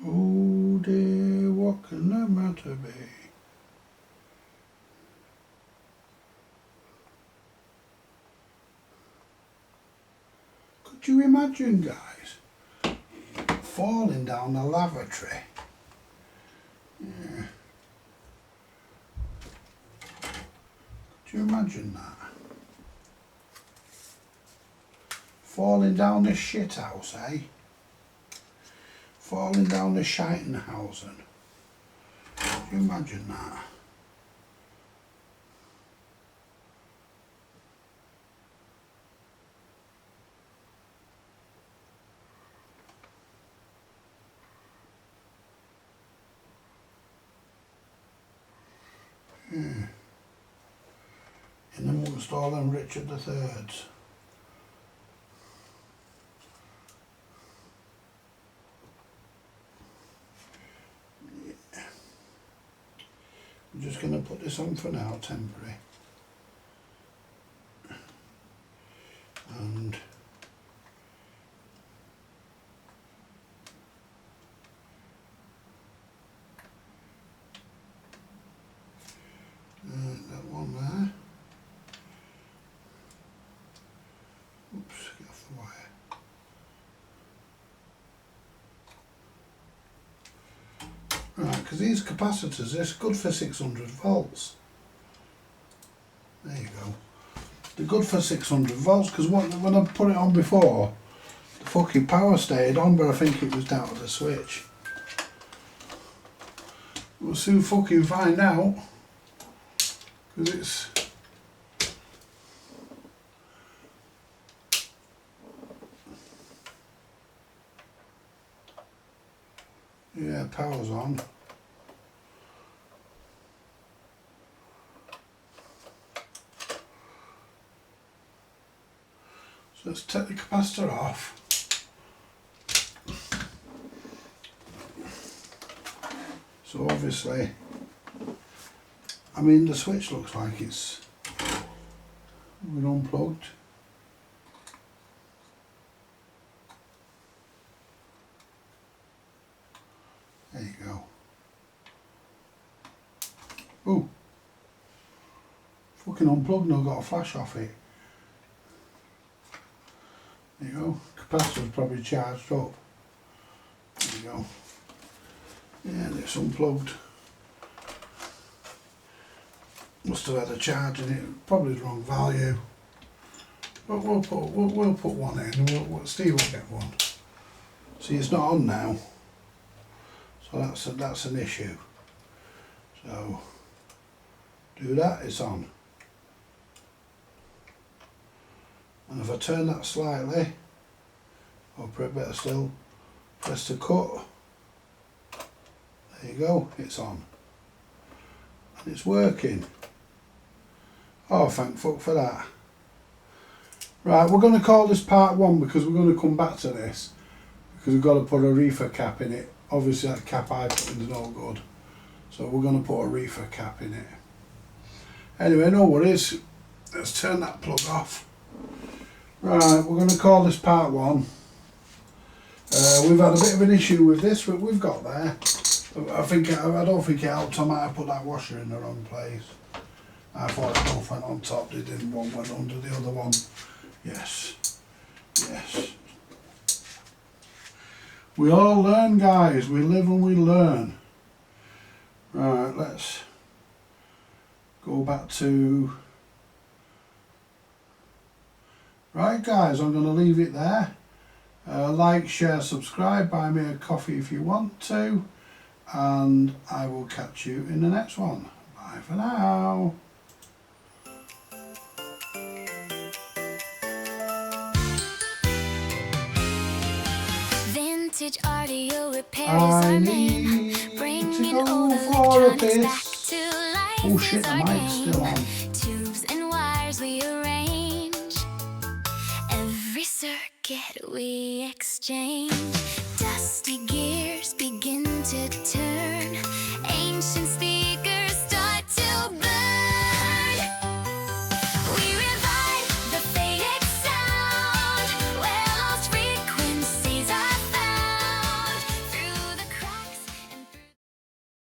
Oh dear, what can the matter be? Could you imagine, guys, falling down a lavatory? Yeah. Could you imagine that? Falling down a shit house, eh? Falling down the Scheitenhausen. Can you imagine that? In amongst all them Richard III's. I'm just going to put this on for now, temporary. And that one there. Oops, get off the wire. Right, because these capacitors, they're good for 600 volts. There you go. They're good for 600 volts because when I put it on before, the fucking power stayed on, but I think it was down to the switch. We'll soon fucking find out. Because it's... Yeah, power's on. So let's take the capacitor off. So obviously, I mean the switch looks like it's been unplugged. There you go. Ooh. Fucking unplugged and I've got a flash off it. There you go. Capacitor's probably charged up. There you go. Yeah, and it's unplugged. Must have had a charge in it. Probably the wrong value. But we'll put one in. Steve will get one. See, it's not on now. So that's an issue. So do that, it's on. And if I turn that slightly, or better still, press the cut. There you go, it's on. And it's working. Oh, thank fuck for that. Right, we're going to call this part 1 because we're going to come back to this. Because we've got to put a reefer cap in it. Obviously that cap I put in is no good. So we're going to put a reefer cap in it. Anyway, no worries. Let's turn that plug off. Right, we're going to call this part 1. We've had a bit of an issue with this, but we've got there. I don't think it helped. I might have put that washer in the wrong place. I thought it both went on top, they didn't. One went under the other one. Yes. Yes. We all learn, guys. We live and we learn. Right, let's go back to... Right, guys, I'm going to leave it there. Like, share, subscribe, buy me a coffee if you want to. And I will catch you in the next one. Bye for now. Repairs I are need main, to bringing go old for a electronics back piss. to life Oh shit, is the our mic's game. still on. Tubes and wires we arrange, every circuit we exchange. Dusty gears begin to turn,